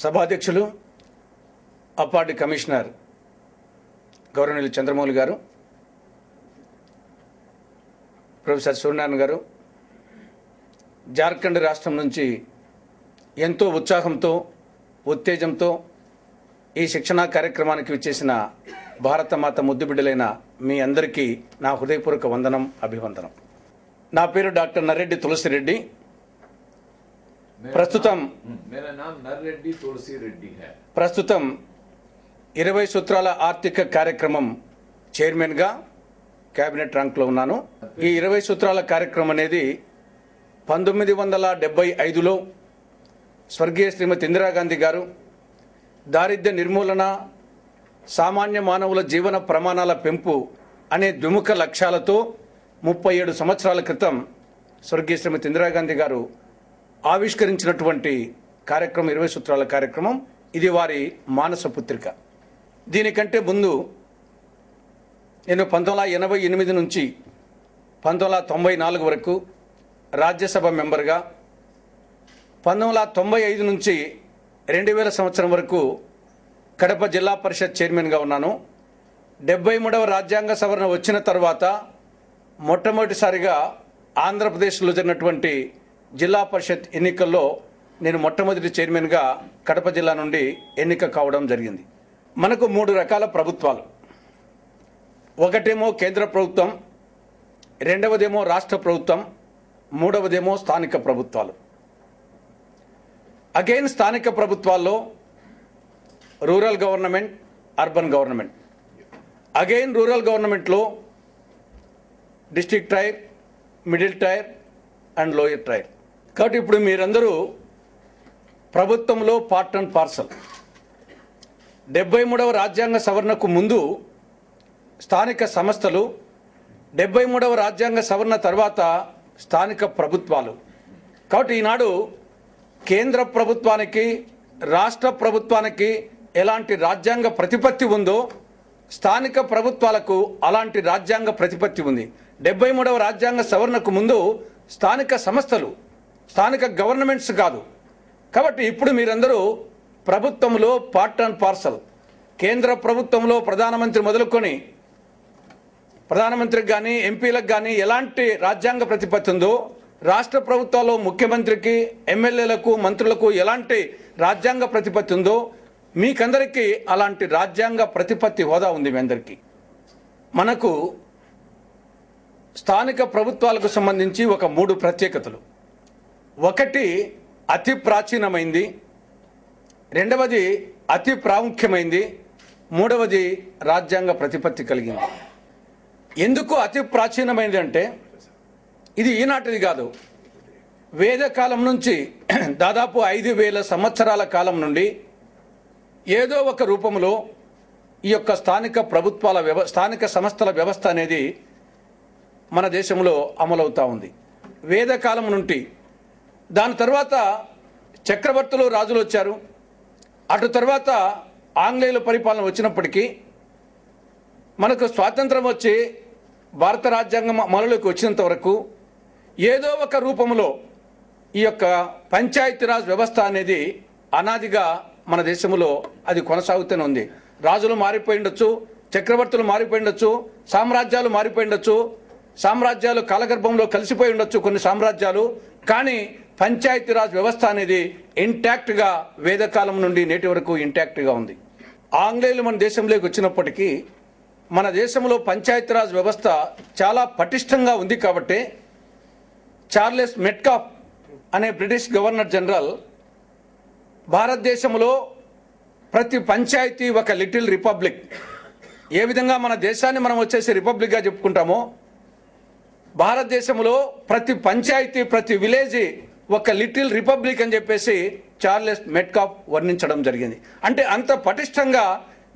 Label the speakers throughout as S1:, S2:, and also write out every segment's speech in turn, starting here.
S1: సభాధ్యక్షులు అప్పార్టీ కమిషనర్ గౌరవనీయులు చంద్రమౌళి గారు, ప్రొఫెసర్ సూర్యనారాయణ గారు, జార్ఖండ్ రాష్ట్రం నుంచి ఎంతో ఉత్సాహంతో ఉత్తేజంతో ఈ శిక్షణా కార్యక్రమానికి విచ్చేసిన భారతమాత ముద్దుబిడ్డలైన మీ అందరికీ నా హృదయపూర్వక వందనం, అభివందనం. నా పేరు డాక్టర్ నర్రెడ్డి తులసిరెడ్డి. ప్రస్తుతం 20 సూత్రాల ఆర్థిక కార్యక్రమం చైర్మన్గా కేబినెట్ ర్యాంక్లో ఉన్నాను. ఈ 20 సూత్రాల కార్యక్రమం అనేది 1975లో స్వర్గీయ శ్రీమతి ఇందిరాగాంధీ గారు దారిద్ర్య నిర్మూలన, సామాన్య మానవుల జీవన ప్రమాణాల పెంపు అనే ద్విముఖ లక్ష్యాలతో 37 సంవత్సరాల క్రితం స్వర్గీయ శ్రీమతి ఇందిరాగాంధీ గారు ఆవిష్కరించినటువంటి కార్యక్రమం 20 సూత్రాల కార్యక్రమం. ఇది వారి మానస పుత్రిక. దీనికంటే ముందు నేను 1988 నుంచి 1994 వరకు రాజ్యసభ మెంబర్గా, 1995 నుంచి 2000 సంవత్సరం వరకు కడప జిల్లా పరిషత్ చైర్మన్గా ఉన్నాను. 73వ రాజ్యాంగ సవరణ వచ్చిన తర్వాత మొట్టమొదటిసారిగా ఆంధ్రప్రదేశ్లో జరిగినటువంటి జిల్లా పరిషత్ ఎన్నికల్లో నేను మొట్టమొదటి చైర్మన్గా కడప జిల్లా నుండి ఎన్నిక కావడం జరిగింది. మనకు 3 రకాల ప్రభుత్వాలు. ఒకటేమో కేంద్ర ప్రభుత్వం, రెండవదేమో రాష్ట్ర ప్రభుత్వం, మూడవదేమో స్థానిక ప్రభుత్వాలు. అగైన్ స్థానిక ప్రభుత్వాల్లో rural government, urban government. Again rural గవర్నమెంట్లో district tier, middle tier and lower tier. కాబట్టి ఇప్పుడు మీరందరూ ప్రభుత్వంలో పార్ట్ అండ్ పార్సల్. 73వ రాజ్యాంగ సవరణకు ముందు స్థానిక సంస్థలు, 73వ రాజ్యాంగ సవరణ తర్వాత స్థానిక ప్రభుత్వాలు. కాబట్టి ఈనాడు కేంద్ర ప్రభుత్వానికి, రాష్ట్ర ప్రభుత్వానికి ఎలాంటి రాజ్యాంగ ప్రతిపత్తి ఉందో స్థానిక ప్రభుత్వాలకు అలాంటి రాజ్యాంగ ప్రతిపత్తి ఉంది. 73వ రాజ్యాంగ సవరణకు ముందు స్థానిక సంస్థలు, స్థానిక గవర్నమెంట్స్ కాదు. కాబట్టి ఇప్పుడు మీరందరూ ప్రభుత్వంలో పార్ట్ అండ్ పార్సల్. కేంద్ర ప్రభుత్వంలో ప్రధానమంత్రి మొదలుకొని ప్రధానమంత్రికి కానీ ఎంపీలకు కానీ ఎలాంటి రాజ్యాంగ ప్రతిపత్తి ఉందో, రాష్ట్ర ప్రభుత్వాల్లో ముఖ్యమంత్రికి, ఎమ్మెల్యేలకు, మంత్రులకు ఎలాంటి రాజ్యాంగ ప్రతిపత్తి ఉందో మీకందరికీ అలాంటి రాజ్యాంగ ప్రతిపత్తి హోదా ఉంది మీ అందరికీ. మనకు స్థానిక ప్రభుత్వాలకు సంబంధించి ఒక 3 ప్రత్యేకతలు. ఒకటి అతి ప్రాచీనమైంది, రెండవది అతి ప్రాముఖ్యమైంది, మూడవది రాజ్యాంగ ప్రతిపత్తి కలిగింది. ఎందుకు అతి ప్రాచీనమైనది అంటే ఇది ఈనాటిది కాదు. వేదకాలం నుంచి దాదాపు 5000 సంవత్సరాల కాలం నుండి ఏదో ఒక రూపంలో ఈ యొక్క స్థానిక ప్రభుత్వాల స్థానిక సంస్థల వ్యవస్థ అనేది మన దేశంలో అమలవుతూ ఉంది. వేదకాలం నుండి. దాని తర్వాత చక్రవర్తులు, రాజులు వచ్చారు. అటు తర్వాత ఆంగ్లేయుల పరిపాలన వచ్చినప్పటికీ మనకు స్వాతంత్రం వచ్చి భారత రాజ్యాంగం అమలులోకి వచ్చినంత వరకు ఏదో ఒక రూపంలో ఈ యొక్క పంచాయతీరాజ్ వ్యవస్థ అనేది అనాదిగా మన దేశంలో అది కొనసాగుతూనే ఉంది. రాజులు మారిపోయి ఉండొచ్చు, చక్రవర్తులు మారిపోయి ఉండొచ్చు, సామ్రాజ్యాలు మారిపోయి ఉండొచ్చు, సామ్రాజ్యాలు కాలగర్భంలో కలిసిపోయి ఉండొచ్చు కొన్ని సామ్రాజ్యాలు. కానీ పంచాయతీరాజ్ వ్యవస్థ అనేది ఇంటాక్ట్గా వేదకాలం నుండి నేటి వరకు ఇంటాక్ట్గా ఉంది. ఆంగ్లేయులు మన దేశంలోకి వచ్చినప్పటికీ మన దేశంలో పంచాయతీరాజ్ వ్యవస్థ చాలా పటిష్టంగా ఉంది. కాబట్టి చార్లెస్ మెట్కాఫ్ అనే బ్రిటిష్ గవర్నర్ జనరల్ భారతదేశంలో ప్రతి పంచాయతీ ఒక లిటిల్ రిపబ్లిక్, ఏ విధంగా మన దేశాన్ని మనం వచ్చేసి రిపబ్లిక్గా చెప్పుకుంటామో భారతదేశంలో ప్రతి పంచాయతీ, ప్రతి విలేజ్ ఒక లిటిల్ రిపబ్లిక్ అని చెప్పేసి చార్లెస్ మెట్కాఫ్ వర్ణించడం జరిగింది. అంటే అంత పటిష్టంగా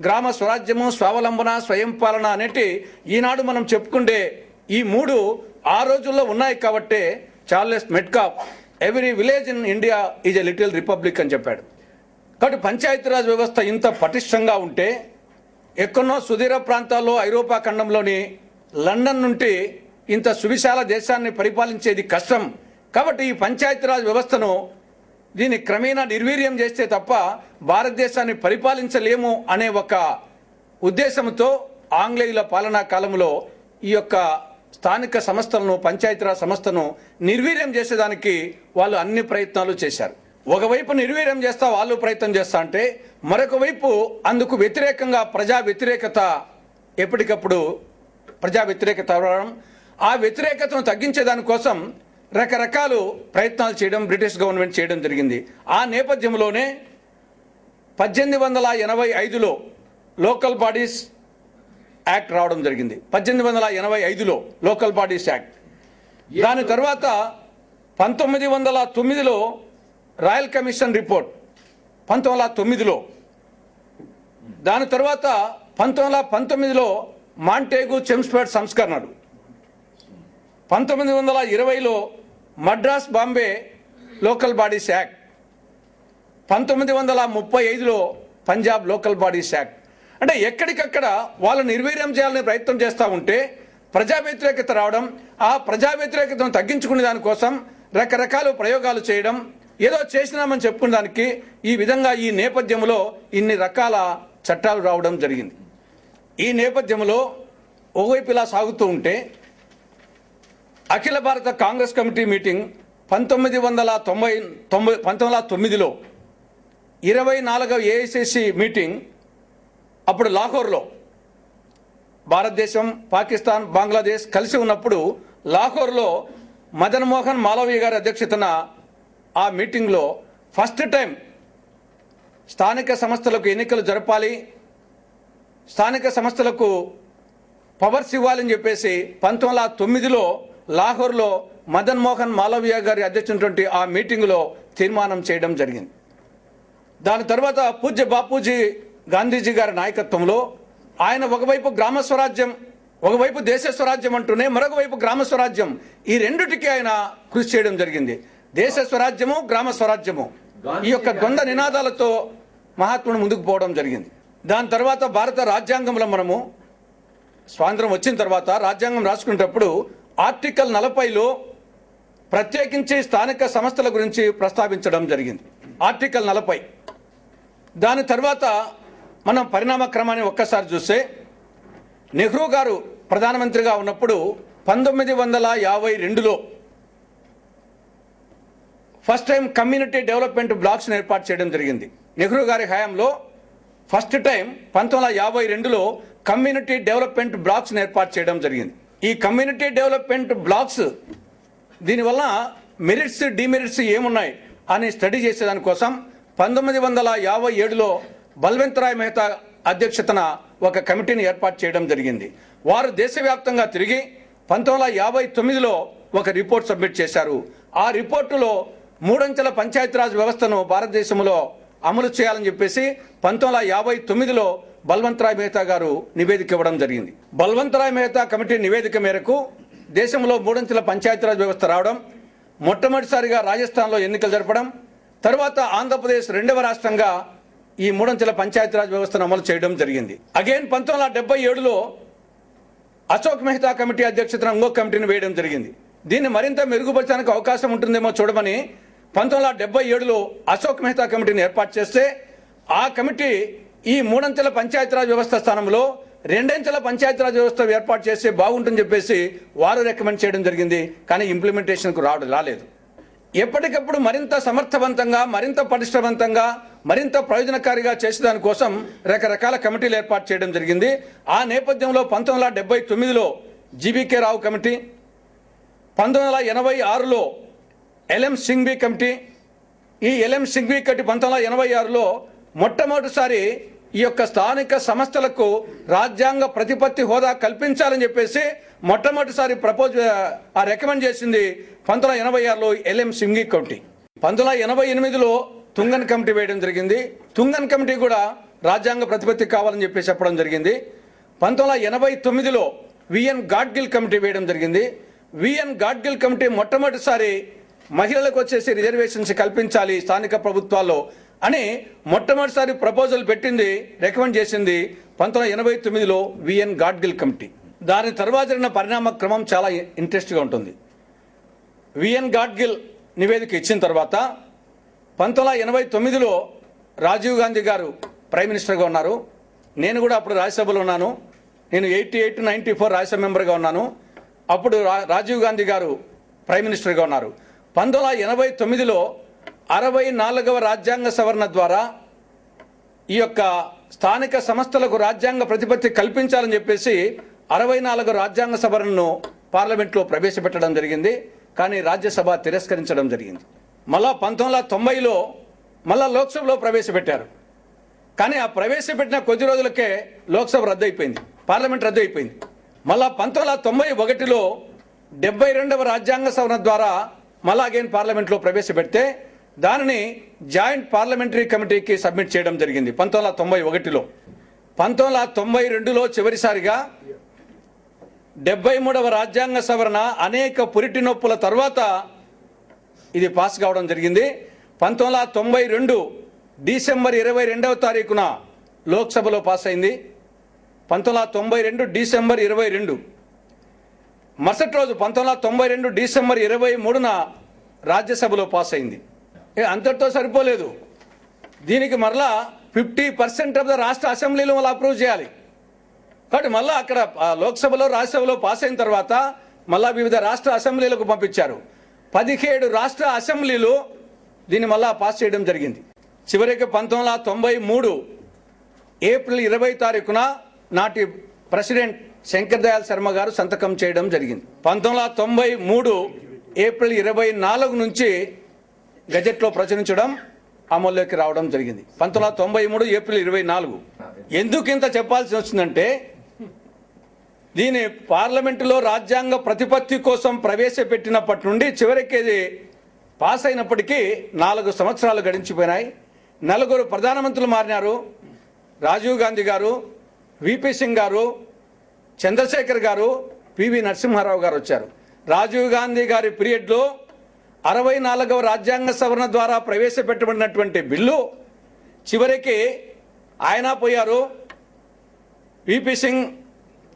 S1: గ్రామ స్వరాజ్యము, స్వావలంబన, స్వయం పాలన అనేటి ఈనాడు మనం చెప్పుకుంటే ఈ 3 ఆ రోజుల్లో ఉన్నాయి. కాబట్టి Charles Metcalfe every village in India is a little republic అని చెప్పాడు. కాబట్టి పంచాయతీరాజ్ వ్యవస్థ ఇంత పటిష్టంగా ఉంటే ఎక్కడో సుదూర ప్రాంతాల్లో ఐరోపా ఖండంలోని లండన్ నుండి ఇంత సువిశాల దేశాన్ని పరిపాలించేది కష్టం. కాబట్టి ఈ పంచాయతీరాజ్ వ్యవస్థను దీన్ని క్రమేణా నిర్వీర్యం చేస్తే తప్ప భారతదేశాన్ని పరిపాలించలేము అనే ఒక ఉద్దేశంతో ఆంగ్లేయుల పాలనా కాలంలో ఈ యొక్క స్థానిక సంస్థలను పంచాయతీరాజ్ సంస్థను నిర్వీర్యం చేసేదానికి వాళ్ళు అన్ని ప్రయత్నాలు చేశారు. ఒకవైపు నిర్వీర్యం చేస్తా వాళ్ళు ప్రయత్నం చేస్తా అంటే మరొక వైపు అందుకు వ్యతిరేకంగా ప్రజా వ్యతిరేకత ఎప్పటికప్పుడు ప్రజా వ్యతిరేకత రావడం, ఆ వ్యతిరేకతను తగ్గించే దానికోసం రకరకాల ప్రయత్నాలు చేయడం బ్రిటిష్ గవర్నమెంట్ చేయడం జరిగింది. ఆ నేపథ్యంలోనే 1885లో లోకల్ బాడీస్ యాక్ట్ రావడం జరిగింది. 1885లో లోకల్ బాడీస్ యాక్ట్. దాని తర్వాత 1909లో రాయల్ కమిషన్ రిపోర్ట్ 1909లో. దాని తర్వాత 1919లో మాంటేగు చెమ్స్ఫర్డ్ సంస్కరణలు. 1920లో Madras Bombay local bodies act. 1935లో పంజాబ్ లోకల్ బాడీస్ యాక్ట్. అంటే ఎక్కడికక్కడ వాళ్ళు నిర్వీర్యం చేయాలని ప్రయత్నం చేస్తూ ఉంటే ప్రజా వ్యతిరేకత రావడం, ఆ ప్రజా వ్యతిరేకతను తగ్గించుకునే దానికోసం రకరకాల ప్రయోగాలు చేయడం, ఏదో చేసినామని చెప్పుకునే దానికి ఈ విధంగా ఈ నేపథ్యంలో ఇన్ని రకాల చట్టాలు రావడం జరిగింది. ఈ నేపథ్యంలో ఒకవైపు ఇలా సాగుతూ ఉంటే అఖిల భారత కాంగ్రెస్ కమిటీ మీటింగ్ 1909లో 24వ ఏఐసిసి మీటింగ్ అప్పుడు లాహోర్లో భారతదేశం, పాకిస్తాన్, బంగ్లాదేశ్ కలిసి ఉన్నప్పుడు లాహోర్లో మదన్ మోహన్ మాలవీయ గారి అధ్యక్షతన ఆ మీటింగ్లో ఫస్ట్ టైం స్థానిక సంస్థలకు ఎన్నికలు జరపాలి, స్థానిక సంస్థలకు పవర్స్ ఇవ్వాలని చెప్పేసి 1909లో లాహోర్లో మదన్ మోహన్ మాలవీయ గారి అధ్యక్షునటువంటి ఆ మీటింగ్లో తీర్మానం చేయడం జరిగింది. దాని తర్వాత పూజ్య బాపూజీ గాంధీజీ గారి నాయకత్వంలో ఆయన ఒకవైపు గ్రామ స్వరాజ్యం, ఒకవైపు దేశ స్వరాజ్యం అంటూనే మరొక వైపు గ్రామ స్వరాజ్యం, ఈ రెండిటికి ఆయన కృషి చేయడం జరిగింది. దేశ స్వరాజ్యము, గ్రామ స్వరాజ్యము, ఈ యొక్క ద్వంద్వ నినాదాలతో మహాత్ముడు ముందుకు పోవడం జరిగింది. దాని తర్వాత భారత రాజ్యాంగంలో మనము స్వాతంత్రం వచ్చిన తర్వాత రాజ్యాంగం రాసుకునేటప్పుడు ఆర్టికల్ 40లో ప్రత్యేకించి స్థానిక సంస్థల గురించి ప్రస్తావించడం జరిగింది. ఆర్టికల్ 40. దాని తర్వాత మనం పరిణామ క్రమాన్ని ఒక్కసారి చూస్తే నెహ్రూ గారు ప్రధానమంత్రిగా ఉన్నప్పుడు 1952లో first time community development blocks ఏర్పాటు చేయడం జరిగింది. నెహ్రూ గారి హయాంలో ఫస్ట్ టైం 1952లో కమ్యూనిటీ డెవలప్మెంట్ బ్లాక్స్ ఏర్పాటు చేయడం జరిగింది. ఈ కమ్యూనిటీ డెవలప్మెంట్ బ్లాక్స్ దీనివల్ల మెరిట్స్, డిమెరిట్స్ ఏమున్నాయి అని స్టడీ చేసేదానికోసం 1957లో బల్వంతరాయ్ మెహతా అధ్యక్షతన ఒక కమిటీని ఏర్పాటు చేయడం జరిగింది. వారు దేశవ్యాప్తంగా తిరిగి 1959లో ఒక రిపోర్ట్ సబ్మిట్ చేశారు. ఆ రిపోర్టులో మూడంచెల పంచాయతీరాజ్ వ్యవస్థను భారతదేశంలో అమలు చేయాలని చెప్పేసి 1959లో బల్వంతరాయ్ మెహతా గారు నివేదిక ఇవ్వడం జరిగింది. బల్వంతరాయ్ మెహతా కమిటీ నివేదిక మేరకు దేశంలో మూడంచెల పంచాయతీరాజ్ వ్యవస్థ రావడం, మొట్టమొదటిసారిగా రాజస్థాన్లో ఎన్నికలు జరపడం, తర్వాత ఆంధ్రప్రదేశ్ రెండవ రాష్ట్రంగా ఈ మూడంచెల పంచాయతీరాజ్ వ్యవస్థను అమలు చేయడం జరిగింది. అగైన్ 1977లో అశోక్ మెహతా కమిటీ అధ్యక్షతన ఇంకొక కమిటీని వేయడం జరిగింది. దీన్ని మరింత మెరుగుపరచడానికి అవకాశం ఉంటుందేమో చూడమని 1977లో అశోక్ మెహతా కమిటీని ఏర్పాటు చేస్తే ఆ కమిటీ ఈ మూడంచెల పంచాయతీరాజ్ వ్యవస్థ స్థానంలో రెండంచెల పంచాయతీరాజ్ వ్యవస్థ ఏర్పాటు చేస్తే బాగుంటుందని చెప్పేసి వారు రికమెండ్ చేయడం జరిగింది. కానీ ఇంప్లిమెంటేషన్కు రాలేదు. ఎప్పటికప్పుడు మరింత సమర్థవంతంగా, మరింత పటిష్టవంతంగా, మరింత ప్రయోజనకారిగా చేసేదానికోసం రకరకాల కమిటీలు ఏర్పాటు చేయడం జరిగింది. ఆ నేపథ్యంలో 1979లో జీబీకే రావు కమిటీ, 1986లో ఎల్ఎం సింఘ్వి కమిటీ, ఈ ఎల్ఎం సింఘ్వి కమిటీ 1986లో మొట్టమొదటిసారి ఈ యొక్క స్థానిక సంస్థలకు రాజ్యాంగ ప్రతిపత్తి హోదా కల్పించాలని చెప్పేసి మొట్టమొదటిసారి రికమెండ్ చేసింది 1986లో LM Singhvi committee. 1988లో Thungon committee వేయడం జరిగింది. తుంగన్ కమిటీ కూడా రాజ్యాంగ ప్రతిపత్తి కావాలని చెప్పేసి చెప్పడం జరిగింది. 1989లో విఎన్ గాడ్గిల్ కమిటీ వేయడం జరిగింది. విఎన్ గాడ్గిల్ కమిటీ మొట్టమొదటిసారి మహిళలకు వచ్చేసి రిజర్వేషన్స్ కల్పించాలి స్థానిక ప్రభుత్వాల్లో అని మొట్టమొదటిసారి ప్రపోజల్ పెట్టింది, రికమెండ్ చేసింది 1989లో విఎన్ గాడ్గిల్ కమిటీ. దాని తర్వాత జరిగిన పరిణామ క్రమం చాలా ఇంట్రెస్ట్గా ఉంటుంది. విఎన్ గాడ్గిల్ నివేదిక ఇచ్చిన తర్వాత 1989లో రాజీవ్ గాంధీ గారు ప్రైమ్ మినిస్టర్గా ఉన్నారు. నేను కూడా అప్పుడు రాజ్యసభలో ఉన్నాను. నేను 88, 94 రాజ్యసభ మెంబర్గా ఉన్నాను. అప్పుడు రాజీవ్ గాంధీ గారు ప్రైమ్ మినిస్టర్గా ఉన్నారు. 1989లో 64వ రాజ్యాంగ సవరణ ద్వారా ఈ యొక్క స్థానిక సంస్థలకు రాజ్యాంగ ప్రతిపత్తి కల్పించాలని చెప్పేసి 64 రాజ్యాంగ సవరణను పార్లమెంట్లో ప్రవేశపెట్టడం జరిగింది. కానీ రాజ్యసభ తిరస్కరించడం జరిగింది. మళ్ళా 1990లో మళ్ళా లోక్సభలో ప్రవేశపెట్టారు. కానీ ఆ ప్రవేశపెట్టిన కొద్ది రోజులకే లోక్సభ రద్దు అయిపోయింది, పార్లమెంట్ రద్దు అయిపోయింది. మళ్ళా 1991లో 72వ రాజ్యాంగ సవరణ ద్వారా మళ్ళా అగైన్ పార్లమెంట్లో ప్రవేశపెడితే దానిని జాయింట్ పార్లమెంటరీ కమిటీకి సబ్మిట్ చేయడం జరిగింది 1991లో. 1992లో చివరిసారిగా 73వ రాజ్యాంగ సవరణ అనేక పురిటి నొప్పుల తర్వాత ఇది పాస్ కావడం జరిగింది. 1992 డిసెంబర్ 22వ తారీఖున లోక్సభలో పాస్ అయింది. 1992 డిసెంబర్ 22. మరుసటి రోజు 1992 డిసెంబర్ 23న రాజ్యసభలో పాస్ అయింది. అంతటితో సరిపోలేదు, దీనికి మరలా 50% ఆఫ్ ద రాష్ట్ర అసెంబ్లీలో మళ్ళీ అప్రూవ్ చేయాలి. కాబట్టి మళ్ళీ అక్కడ లోక్సభలో రాజ్యసభలో పాస్ అయిన తర్వాత మళ్ళా వివిధ రాష్ట్ర అసెంబ్లీలకు పంపించారు. 17 రాష్ట్ర అసెంబ్లీలు దీన్ని మళ్ళా పాస్ చేయడం జరిగింది. చివరికి 1993 ఏప్రిల్ 20 తారీఖున నాటి ప్రెసిడెంట్ శంకర్ దయాళ్ శర్మ గారు సంతకం చేయడం జరిగింది. 1993 ఏప్రిల్ 24 నుంచి గజెట్లో ప్రచురించడం అమల్లోకి రావడం జరిగింది. 1993 ఏప్రిల్ 24. ఎందుకు ఇంత చెప్పాల్సి వచ్చిందంటే దీని పార్లమెంటులో రాజ్యాంగ ప్రతిపత్తి కోసం ప్రవేశపెట్టినప్పటి నుండి చివరికి ఇది పాస్ అయినప్పటికీ 4 సంవత్సరాలు గడిచిపోయినాయి. 4 ప్రధానమంత్రులు మారినారు. రాజీవ్ గాంధీ గారు, విపి సింగ్ గారు, చంద్రశేఖర్ గారు, పివి నరసింహారావు గారు వచ్చారు. రాజీవ్ గాంధీ గారి పీరియడ్లో 64వ రాజ్యాంగ సవరణ ద్వారా ప్రవేశపెట్టబడినటువంటి బిల్లు చివరికి ఆయన పోయారు. విపి సింగ్,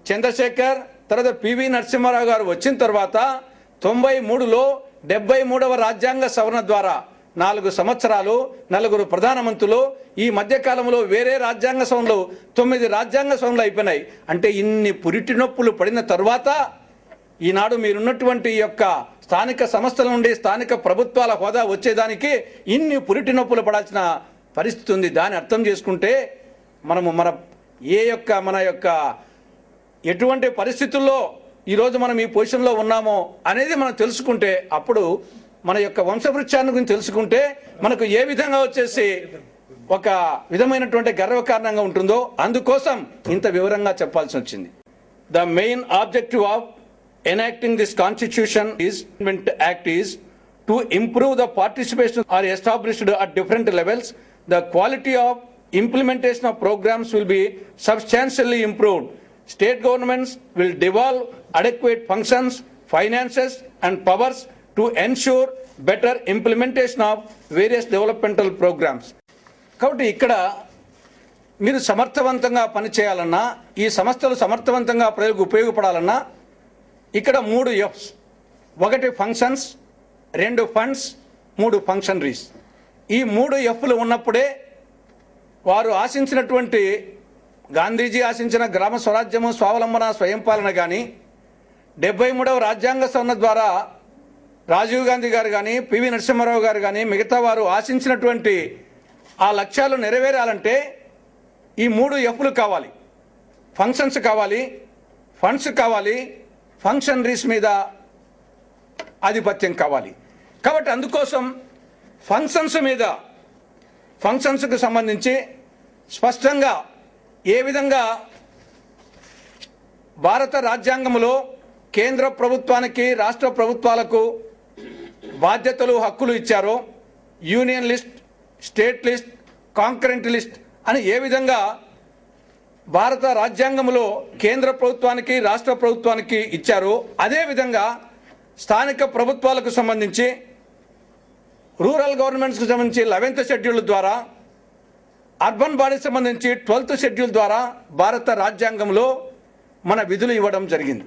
S1: చంద్రశేఖర్, తర్వాత పివి నరసింహారావు గారు వచ్చిన తర్వాత 93లో 73వ రాజ్యాంగ సవరణ ద్వారా 4 సంవత్సరాలు, 4 ప్రధానమంత్రులు, ఈ మధ్యకాలంలో వేరే రాజ్యాంగ సవరణలు 9 రాజ్యాంగ సవరణలు అయిపోయినాయి. అంటే ఇన్ని పురిటి నొప్పులు పడిన తర్వాత ఈనాడు మీరున్నటువంటి ఈ యొక్క స్థానిక సంస్థల నుండి స్థానిక ప్రభుత్వాల హోదా వచ్చేదానికి ఇన్ని పురిటి నొప్పులు పడాల్సిన పరిస్థితి ఉంది. దాన్ని అర్థం చేసుకుంటే మనము మన యొక్క ఎటువంటి పరిస్థితుల్లో ఈరోజు మనం ఈ పొజిషన్లో ఉన్నామో అనేది మనం తెలుసుకుంటే, అప్పుడు మన యొక్క వంశవృక్షాన్ని గురించి తెలుసుకుంటే మనకు ఏ విధంగా వచ్చేసి ఒక విధమైనటువంటి గర్వకారణంగా ఉంటుందో అందుకోసం ఇంత వివరంగా చెప్పాల్సి వచ్చింది. The main objective of enacting this constitution act is to improve the participation are established at different levels. The quality of implementation of programs will be substantially improved. State governments will devolve adequate functions, finances and powers to ensure better implementation of various developmental programs. కాబట్టి ఇక్కడ మీరు సమర్థవంతంగా పనిచేయాలన్నా, ఈ సంస్థలు సమర్థవంతంగా ప్రజలకు ఉపయోగపడాలన్నా ఇక్కడ 3 F's. 1 functions, 2 funds, 3 functionaries. ఈ 3 F'లు ఉన్నప్పుడే వారు ఆశించినటువంటి గాంధీజీ ఆశించిన గ్రామ స్వరాజ్యము, స్వావలంబన, స్వయం పాలన కానీ 73వ రాజ్యాంగ సవరణ ద్వారా రాజీవ్ గాంధీ గారు కానీ, పివి నరసింహారావు గారు కానీ, మిగతా వారు ఆశించినటువంటి ఆ లక్ష్యాలు నెరవేరాలంటే ఈ 3 F'లు కావాలి. ఫంక్షన్స్ కావాలి, ఫండ్స్ కావాలి, ఫంక్షనరీస్ మీద ఆధిపత్యం కావాలి. కాబట్టి అందుకోసం ఫంక్షన్స్కు సంబంధించి స్పష్టంగా ఏ విధంగా భారత రాజ్యాంగంలో కేంద్ర ప్రభుత్వానికి, రాష్ట్ర ప్రభుత్వాలకు బాధ్యతలు, హక్కులు ఇచ్చారో, union list, state list, concurrent list అని ఏ విధంగా భారత రాజ్యాంగంలో కేంద్ర ప్రభుత్వానికి, రాష్ట్ర ప్రభుత్వానికి ఇచ్చారు, అదేవిధంగా స్థానిక ప్రభుత్వాలకు సంబంధించి, రూరల్ గవర్నమెంట్స్కి సంబంధించి 11th షెడ్యూల్ ద్వారా, అర్బన్ బాడీకి సంబంధించి 12th షెడ్యూల్ ద్వారా భారత రాజ్యాంగంలో మన విధులు ఇవ్వడం జరిగింది.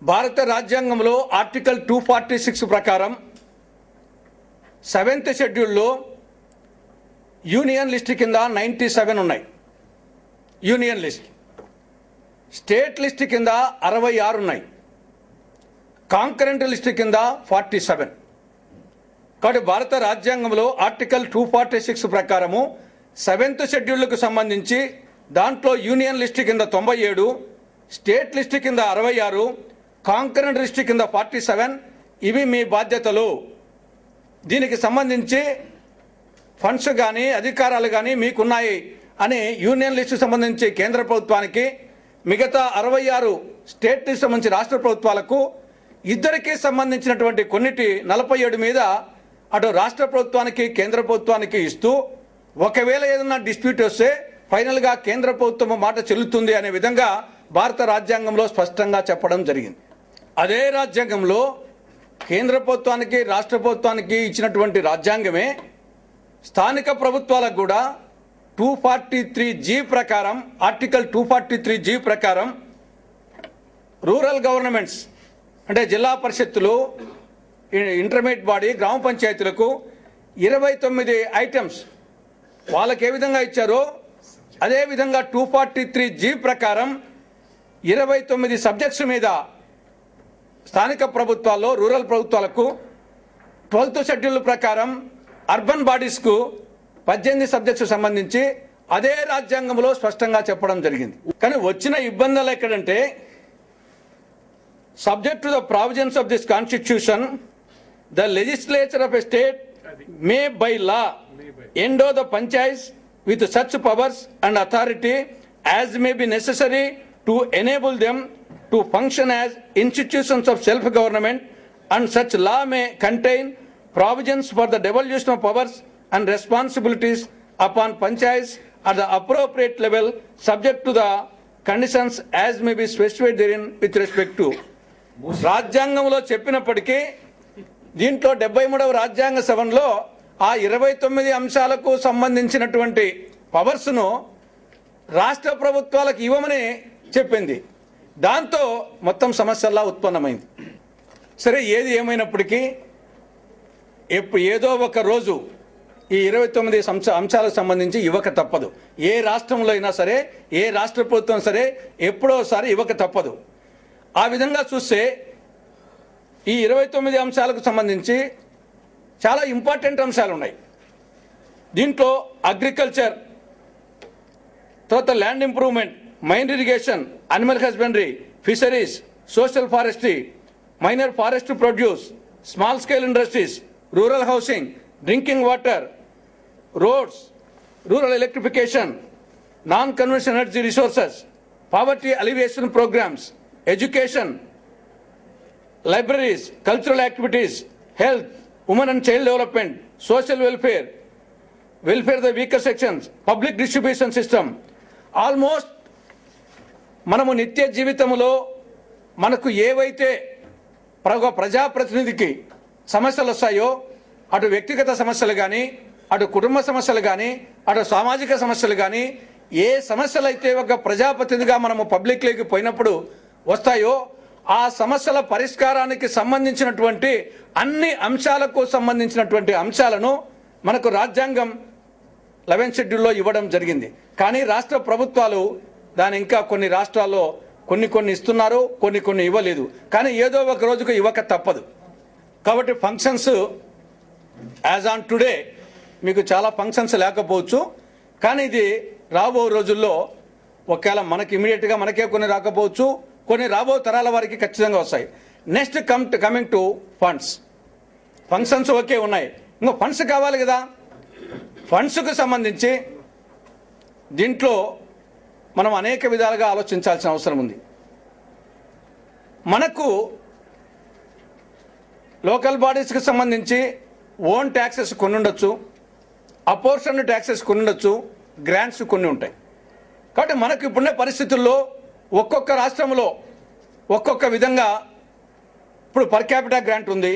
S1: భారత రాజ్యాంగంలో ఆర్టికల్ 246 ప్రకారం 7th షెడ్యూల్లో యూనియన్ లిస్ట్ కింద 97 ఉన్నాయి. Union list. స్టేట్ లిస్ట్ కింద 66 ఉన్నాయి. కాంకరెంట్ లిస్ట్ కింద 47. కాబట్టి భారత రాజ్యాంగంలో ఆర్టికల్ 246 ప్రకారము 7th షెడ్యూల్కు సంబంధించి దాంట్లో యూనియన్ లిస్ట్ కింద 97, స్టేట్ లిస్ట్ కింద 66, కాంకరెంట్ లిస్ట్ కింద 47. ఇవి మీ బాధ్యతలు. దీనికి సంబంధించి ఫండ్స్ కానీ అధికారాలు కానీ మీకున్నాయి అని యూనియన్ లిస్టు సంబంధించి కేంద్ర ప్రభుత్వానికి, మిగతా 66 స్టేట్ లిస్ట్ సంబంధించి రాష్ట్ర ప్రభుత్వాలకు, ఇద్దరికీ సంబంధించినటువంటి కొన్నిటి 47 మీద అటు రాష్ట్ర ప్రభుత్వానికి కేంద్ర ప్రభుత్వానికి ఇస్తూ, ఒకవేళ ఏదైనా డిస్ప్యూట్ వస్తే ఫైనల్గా కేంద్ర ప్రభుత్వం మాట చెల్లుతుంది అనే విధంగా భారత రాజ్యాంగంలో స్పష్టంగా చెప్పడం జరిగింది. అదే రాజ్యాంగంలో కేంద్ర ప్రభుత్వానికి రాష్ట్ర ప్రభుత్వానికి ఇచ్చినటువంటి రాజ్యాంగమే స్థానిక ప్రభుత్వాలకు కూడా 243G ప్రకారం, ఆర్టికల్ 243G ప్రకారం రూరల్ గవర్నమెంట్స్ అంటే జిల్లా పరిషత్తులు, ఇంటర్మీడియట్ బాడీ, గ్రామ పంచాయతీలకు 29 ఐటమ్స్ వాళ్ళకి ఏ విధంగా ఇచ్చారో అదేవిధంగా 243G ప్రకారం 29 సబ్జెక్ట్స్ మీద స్థానిక ప్రభుత్వాల్లో రూరల్ ప్రభుత్వాలకు, 12th షెడ్యూల్ ప్రకారం అర్బన్ బాడీస్కు 18 సబ్జెక్ట్స్ సంబంధించి అదే రాజ్యాంగంలో స్పష్టంగా చెప్పడం జరిగింది. కానీ వచ్చిన ఇబ్బందులు ఎక్కడంటే, subject to the provisions of this constitution, the legislature of a state may by law endow the panchayats with such powers and authority as may be necessary to enable them to function as institutions of self-government, and such law may contain provisions for the devolution of powers and responsibilities upon panchayats at the appropriate level, subject to the conditions as may be specified therein with respect to. రాజ్యాంగంలో చెప్పినప్పటికీ దీంట్లో 73వ రాజ్యాంగ సవరణలో ఆ 29 అంశాలకు సంబంధించినటువంటి పవర్స్ను రాష్ట్ర ప్రభుత్వాలకు ఇవ్వమని చెప్పింది. దాంతో మొత్తం సమస్యల్లా ఉత్పన్నమైంది. సరే, ఏది ఏమైనప్పటికీ ఏదో ఒక రోజు ఈ 29 అంశాలకు సంబంధించి ఇవ్వక తప్పదు. ఏ రాష్ట్రంలో అయినా సరే, ఏ రాష్ట్ర ప్రభుత్వం సరే ఎప్పుడోసారి ఇవ్వక తప్పదు. ఆ విధంగా చూస్తే ఈ 29 అంశాలకు సంబంధించి చాలా ఇంపార్టెంట్ అంశాలు ఉన్నాయి. దీంట్లో అగ్రికల్చర్, తర్వాత land improvement, minor irrigation, animal husbandry, fisheries, social forestry, minor forest produce, small scale industries, rural housing, drinking water, roads, rural electrification, non conventional energy resources, poverty alleviation programmes, education, libraries, cultural activities, health, women and child development, social welfare, welfare of the weaker sections, public distribution system. Almost మనము నిత్య జీవితంలో మనకు ఏవైతే ప్రజాప్రతినిధికి సమస్యలు వస్తాయో, అటు వ్యక్తిగత సమస్యలు కానీ, అటు కుటుంబ సమస్యలు కానీ, అటు సామాజిక సమస్యలు కానీ, ఏ సమస్యలు అయితే ఒక ప్రజాప్రతినిధిగా మనము పబ్లిక్లోకి పోయినప్పుడు వస్తాయో ఆ సమస్యల పరిష్కారానికి సంబంధించినటువంటి అన్ని అంశాలకు సంబంధించినటువంటి అంశాలను మనకు రాజ్యాంగం 11th షెడ్యూల్లో ఇవ్వడం జరిగింది. కానీ రాష్ట్ర ప్రభుత్వాలు దాని ఇంకా కొన్ని రాష్ట్రాల్లో కొన్ని ఇస్తున్నారు, కొన్ని ఇవ్వలేదు. కానీ ఏదో ఒక రోజుకు ఇవ్వక తప్పదు. కాబట్టి ఫంక్షన్స్ యాజ్ ఆన్ టుడే మీకు చాలా ఫంక్షన్స్ లేకపోవచ్చు. కానీ ఇది రాబో రోజుల్లో ఒకవేళ మనకి ఇమీడియట్గా మనకే కొన్ని రాకపోవచ్చు, కొన్ని రాబో తరాల వారికి ఖచ్చితంగా వస్తాయి. Next coming to funds. Functions okay ఉన్నాయి, ఇంకా ఫండ్స్ కావాలి కదా. ఫండ్స్కు సంబంధించి దీంట్లో మనం అనేక విధాలుగా ఆలోచించాల్సిన అవసరం ఉంది. మనకు లోకల్ బాడీస్కి సంబంధించి ఓన్ ట్యాక్సెస్ కొన్ని ఉండొచ్చు, అపోర్షన్ ట్యాక్సెస్ కొన్ని ఉండొచ్చు, గ్రాంట్స్ కొన్ని ఉంటాయి. కాబట్టి మనకు ఇప్పుడున్న పరిస్థితుల్లో ఒక్కొక్క రాష్ట్రంలో ఒక్కొక్క విధంగా ఇప్పుడు పర్ క్యాపిటా గ్రాంట్ ఉంది.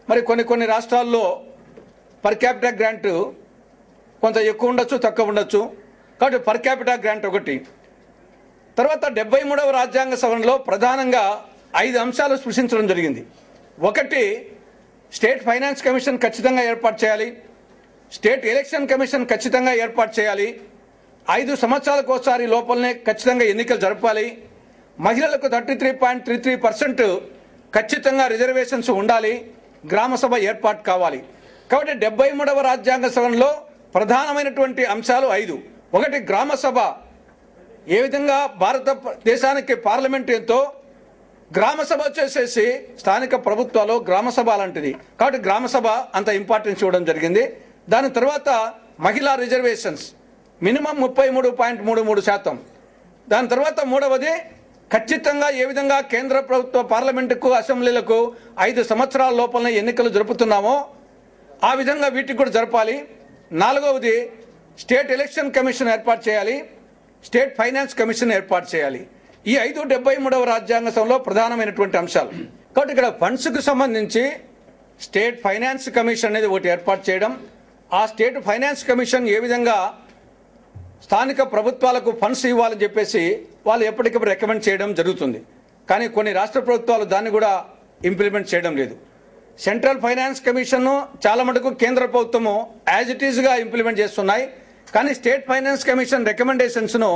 S1: మరి కొన్ని రాష్ట్రాల్లో పర్ క్యాపిటా గ్రాంట్ కొంత ఎక్కువ ఉండొచ్చు, తక్కువ ఉండొచ్చు. కాబట్టి పర్ క్యాపిటా గ్రాంట్ ఒకటి. తర్వాత 73వ రాజ్యాంగ సవరణలో ప్రధానంగా 5 అంశాలు స్పృశించడం జరిగింది. ఒకటి, స్టేట్ ఫైనాన్స్ కమిషన్ ఖచ్చితంగా ఏర్పాటు చేయాలి. స్టేట్ ఎలక్షన్ కమిషన్ ఖచ్చితంగా ఏర్పాటు చేయాలి. 5 సంవత్సరాలకు ఒకసారి లోపలనే ఖచ్చితంగా ఎన్నికలు జరపాలి. మహిళలకు 33.33% ఖచ్చితంగా రిజర్వేషన్స్ ఉండాలి. గ్రామ సభ ఏర్పాటు కావాలి. కాబట్టి 73వ రాజ్యాంగ సవరణలో ప్రధానమైనటువంటి అంశాలు 5. ఒకటి, గ్రామ సభ. ఏ విధంగా భారతదేశానికి పార్లమెంట్ ఎంతో, గ్రామ సభ వచ్చేసేసి స్థానిక ప్రభుత్వాలు గ్రామ సభ అలాంటిది. కాబట్టి గ్రామ సభ అంత ఇంపార్టెన్స్ ఇవ్వడం జరిగింది. దాని తర్వాత మహిళా రిజర్వేషన్స్ మినిమం 33.33%. దాని తర్వాత మూడవది, ఖచ్చితంగా ఏ విధంగా కేంద్ర ప్రభుత్వ పార్లమెంటుకు అసెంబ్లీలకు 5 సంవత్సరాల లోపలనే ఎన్నికలు జరుపుతున్నామో ఆ విధంగా వీటికి కూడా జరపాలి. నాలుగవది, స్టేట్ ఎలక్షన్ కమిషన్ ఏర్పాటు చేయాలి. స్టేట్ ఫైనాన్స్ కమిషన్ ఏర్పాటు చేయాలి. ఈ 5 73వ రాజ్యాంగ సభలో ప్రధానమైనటువంటి అంశాలు. కాబట్టి ఇక్కడ ఫండ్స్కు సంబంధించి స్టేట్ ఫైనాన్స్ కమిషన్ అనేది ఒకటి ఏర్పాటు చేయడం, ఆ స్టేట్ ఫైనాన్స్ కమిషన్ ఏ విధంగా స్థానిక ప్రభుత్వాలకు ఫండ్స్ ఇవ్వాలని చెప్పేసి వాళ్ళు ఎప్పటికప్పుడు రికమెండ్ చేయడం జరుగుతుంది. కానీ కొన్ని రాష్ట్ర ప్రభుత్వాలు దాన్ని కూడా ఇంప్లిమెంట్ చేయడం లేదు. సెంట్రల్ ఫైనాన్స్ కమిషన్ చాలా మటుకు కేంద్ర ప్రభుత్వము యాజ్ ఇట్ ఈజ్గా ఇంప్లిమెంట్ చేస్తున్నాయి. కానీ స్టేట్ ఫైనాన్స్ కమిషన్ రికమెండేషన్స్ను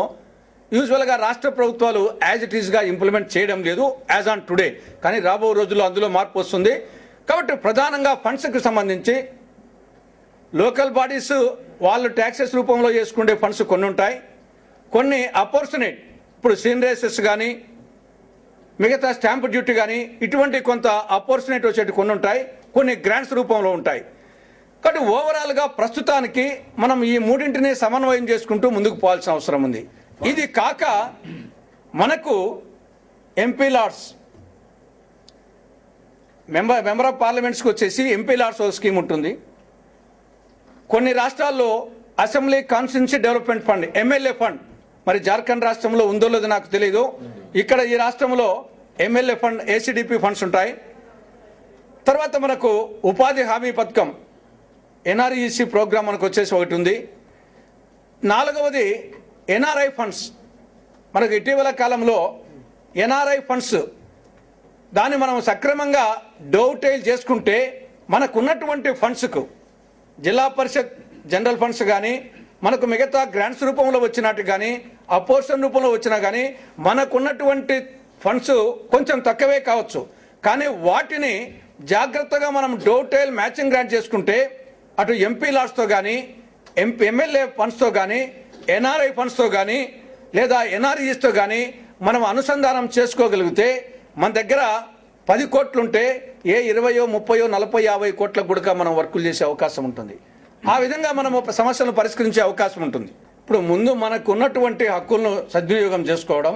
S1: యూజువల్గా రాష్ట్ర ప్రభుత్వాలు యాజ్ ఇట్ ఈజ్గా ఇంప్లిమెంట్ చేయడం లేదు యాజ్ ఆన్ టుడే. కానీ రాబో రోజుల్లో అందులో మార్పు వస్తుంది. కాబట్టి ప్రధానంగా ఫండ్స్కి సంబంధించి లోకల్ బాడీస్ వాళ్ళు ట్యాక్సెస్ రూపంలో చేసుకునే ఫండ్స్ కొన్ని ఉంటాయి, కొన్ని అపోర్చునేట్, ఇప్పుడు సీనరేసెస్ కానీ మిగతా స్టాంప్ డ్యూటీ కానీ ఇటువంటి కొంత అపోర్చునేట్ వచ్చేటి కొన్ని ఉంటాయి, కొన్ని గ్రాంట్స్ రూపంలో ఉంటాయి. కాబట్టి ఓవరాల్గా ప్రస్తుతానికి మనం ఈ మూడింటిని సమన్వయం చేసుకుంటూ ముందుకు పోవాల్సిన అవసరం ఉంది. ఇది కాక మనకు ఎంపీ లాట్స్, మెంబర్ ఆఫ్ పార్లమెంట్స్కి వచ్చేసి ఎంపీ లాట్స్ స్కీమ్ ఉంటుంది. కొన్ని రాష్ట్రాల్లో assembly constituency development fund, MLA fund, మరి జార్ఖండ్ రాష్ట్రంలో ఉందో లేదో నాకు తెలియదు. ఇక్కడ ఈ రాష్ట్రంలో ఎమ్మెల్యే ఫండ్, ఏసీడీపీ ఫండ్స్ ఉంటాయి. తర్వాత మనకు ఉపాధి హామీ పథకం, ఎన్ఆర్ఈసీ ప్రోగ్రామ్ మనకు వచ్చేసి ఒకటి ఉంది. నాలుగవది ఎన్ఆర్ఐ ఫండ్స్. మనకు ఇటీవల కాలంలో ఎన్ఆర్ఐ ఫండ్స్ దాన్ని మనం సక్రమంగా డౌటైల్ చేసుకుంటే మనకున్నటువంటి ఫండ్స్కు జిల్లా పరిషత్ జనరల్ ఫండ్స్ కానీ, మనకు మిగతా గ్రాంట్స్ రూపంలో వచ్చినట్టు కానీ, అపోర్షన్ రూపంలో వచ్చినా కానీ మనకున్నటువంటి ఫండ్స్ కొంచెం తక్కువే కావచ్చు. కానీ వాటిని జాగ్రత్తగా మనం డౌటైల్ మ్యాచింగ్ గ్రాంట్ చేసుకుంటే అటు ఎంపీ లాట్స్తో కానీ, ఎమ్మెల్యే ఫండ్స్తో కానీ, ఎన్ఆర్ఐ ఫండ్స్తో కానీ లేదా ఎన్ఆర్ఈస్తో కానీ మనం అనుసంధానం చేసుకోగలిగితే మన దగ్గర 10 కోట్లుంటే ఏ 20, 30, 40, 50 కోట్ల కూడా మనం వర్కులు చేసే అవకాశం ఉంటుంది. ఆ విధంగా మనం సమస్యలను పరిష్కరించే అవకాశం ఉంటుంది. ఇప్పుడు ముందు మనకు ఉన్నటువంటి హక్కులను సద్వినియోగం చేసుకోవడం,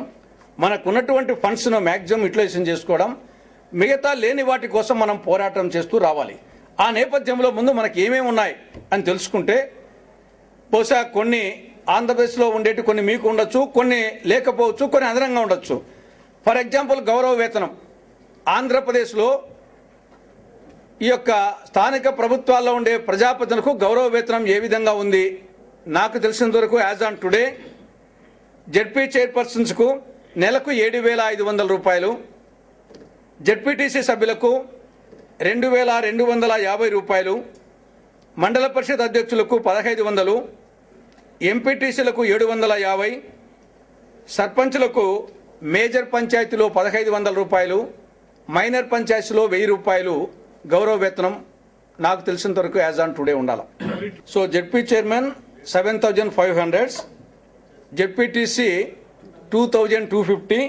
S1: మనకు ఉన్నటువంటి ఫండ్స్ను మ్యాక్సిమం యూటిలైజేషన్ చేసుకోవడం, మిగతా లేని వాటి కోసం మనం పోరాటం చేస్తూ రావాలి. ఆ నేపథ్యంలో ముందు మనకి ఏమేమి ఉన్నాయి అని తెలుసుకుంటే బహుశా కొన్ని ఆంధ్రప్రదేశ్లో ఉండేటి కొన్ని మీకు ఉండొచ్చు, కొన్ని లేకపోవచ్చు, కొన్ని అదనంగా ఉండొచ్చు. ఫర్ ఎగ్జాంపుల్ గౌరవ వేతనం. ఆంధ్రప్రదేశ్లో ఈ యొక్క స్థానిక ప్రభుత్వాల్లో ఉండే ప్రజాప్రతినిధులకు గౌరవ వేతనం ఏ విధంగా ఉంది నాకు తెలిసినంత వరకు యాజ్ ఆన్ టుడే జెడ్పీ చైర్పర్సన్స్కు నెలకు 7,500 రూపాయలు, జెడ్పీటీసీ సభ్యులకు 2,250 రూపాయలు, మండల పరిషత్ అధ్యక్షులకు 1,500, ఎంపీటీసీలకు 750, సర్పంచులకు మేజర్ పంచాయతీలో 1,500 రూపాయలు, మైనర్ పంచాయతీలో 1000 రూపాయలు గౌరవ వేతనం నాకు తెలిసినంత వరకు యాజ్ ఆన్ టుడే ఉండాలి. So ZP chairman 7,500, ZPTC 2,250,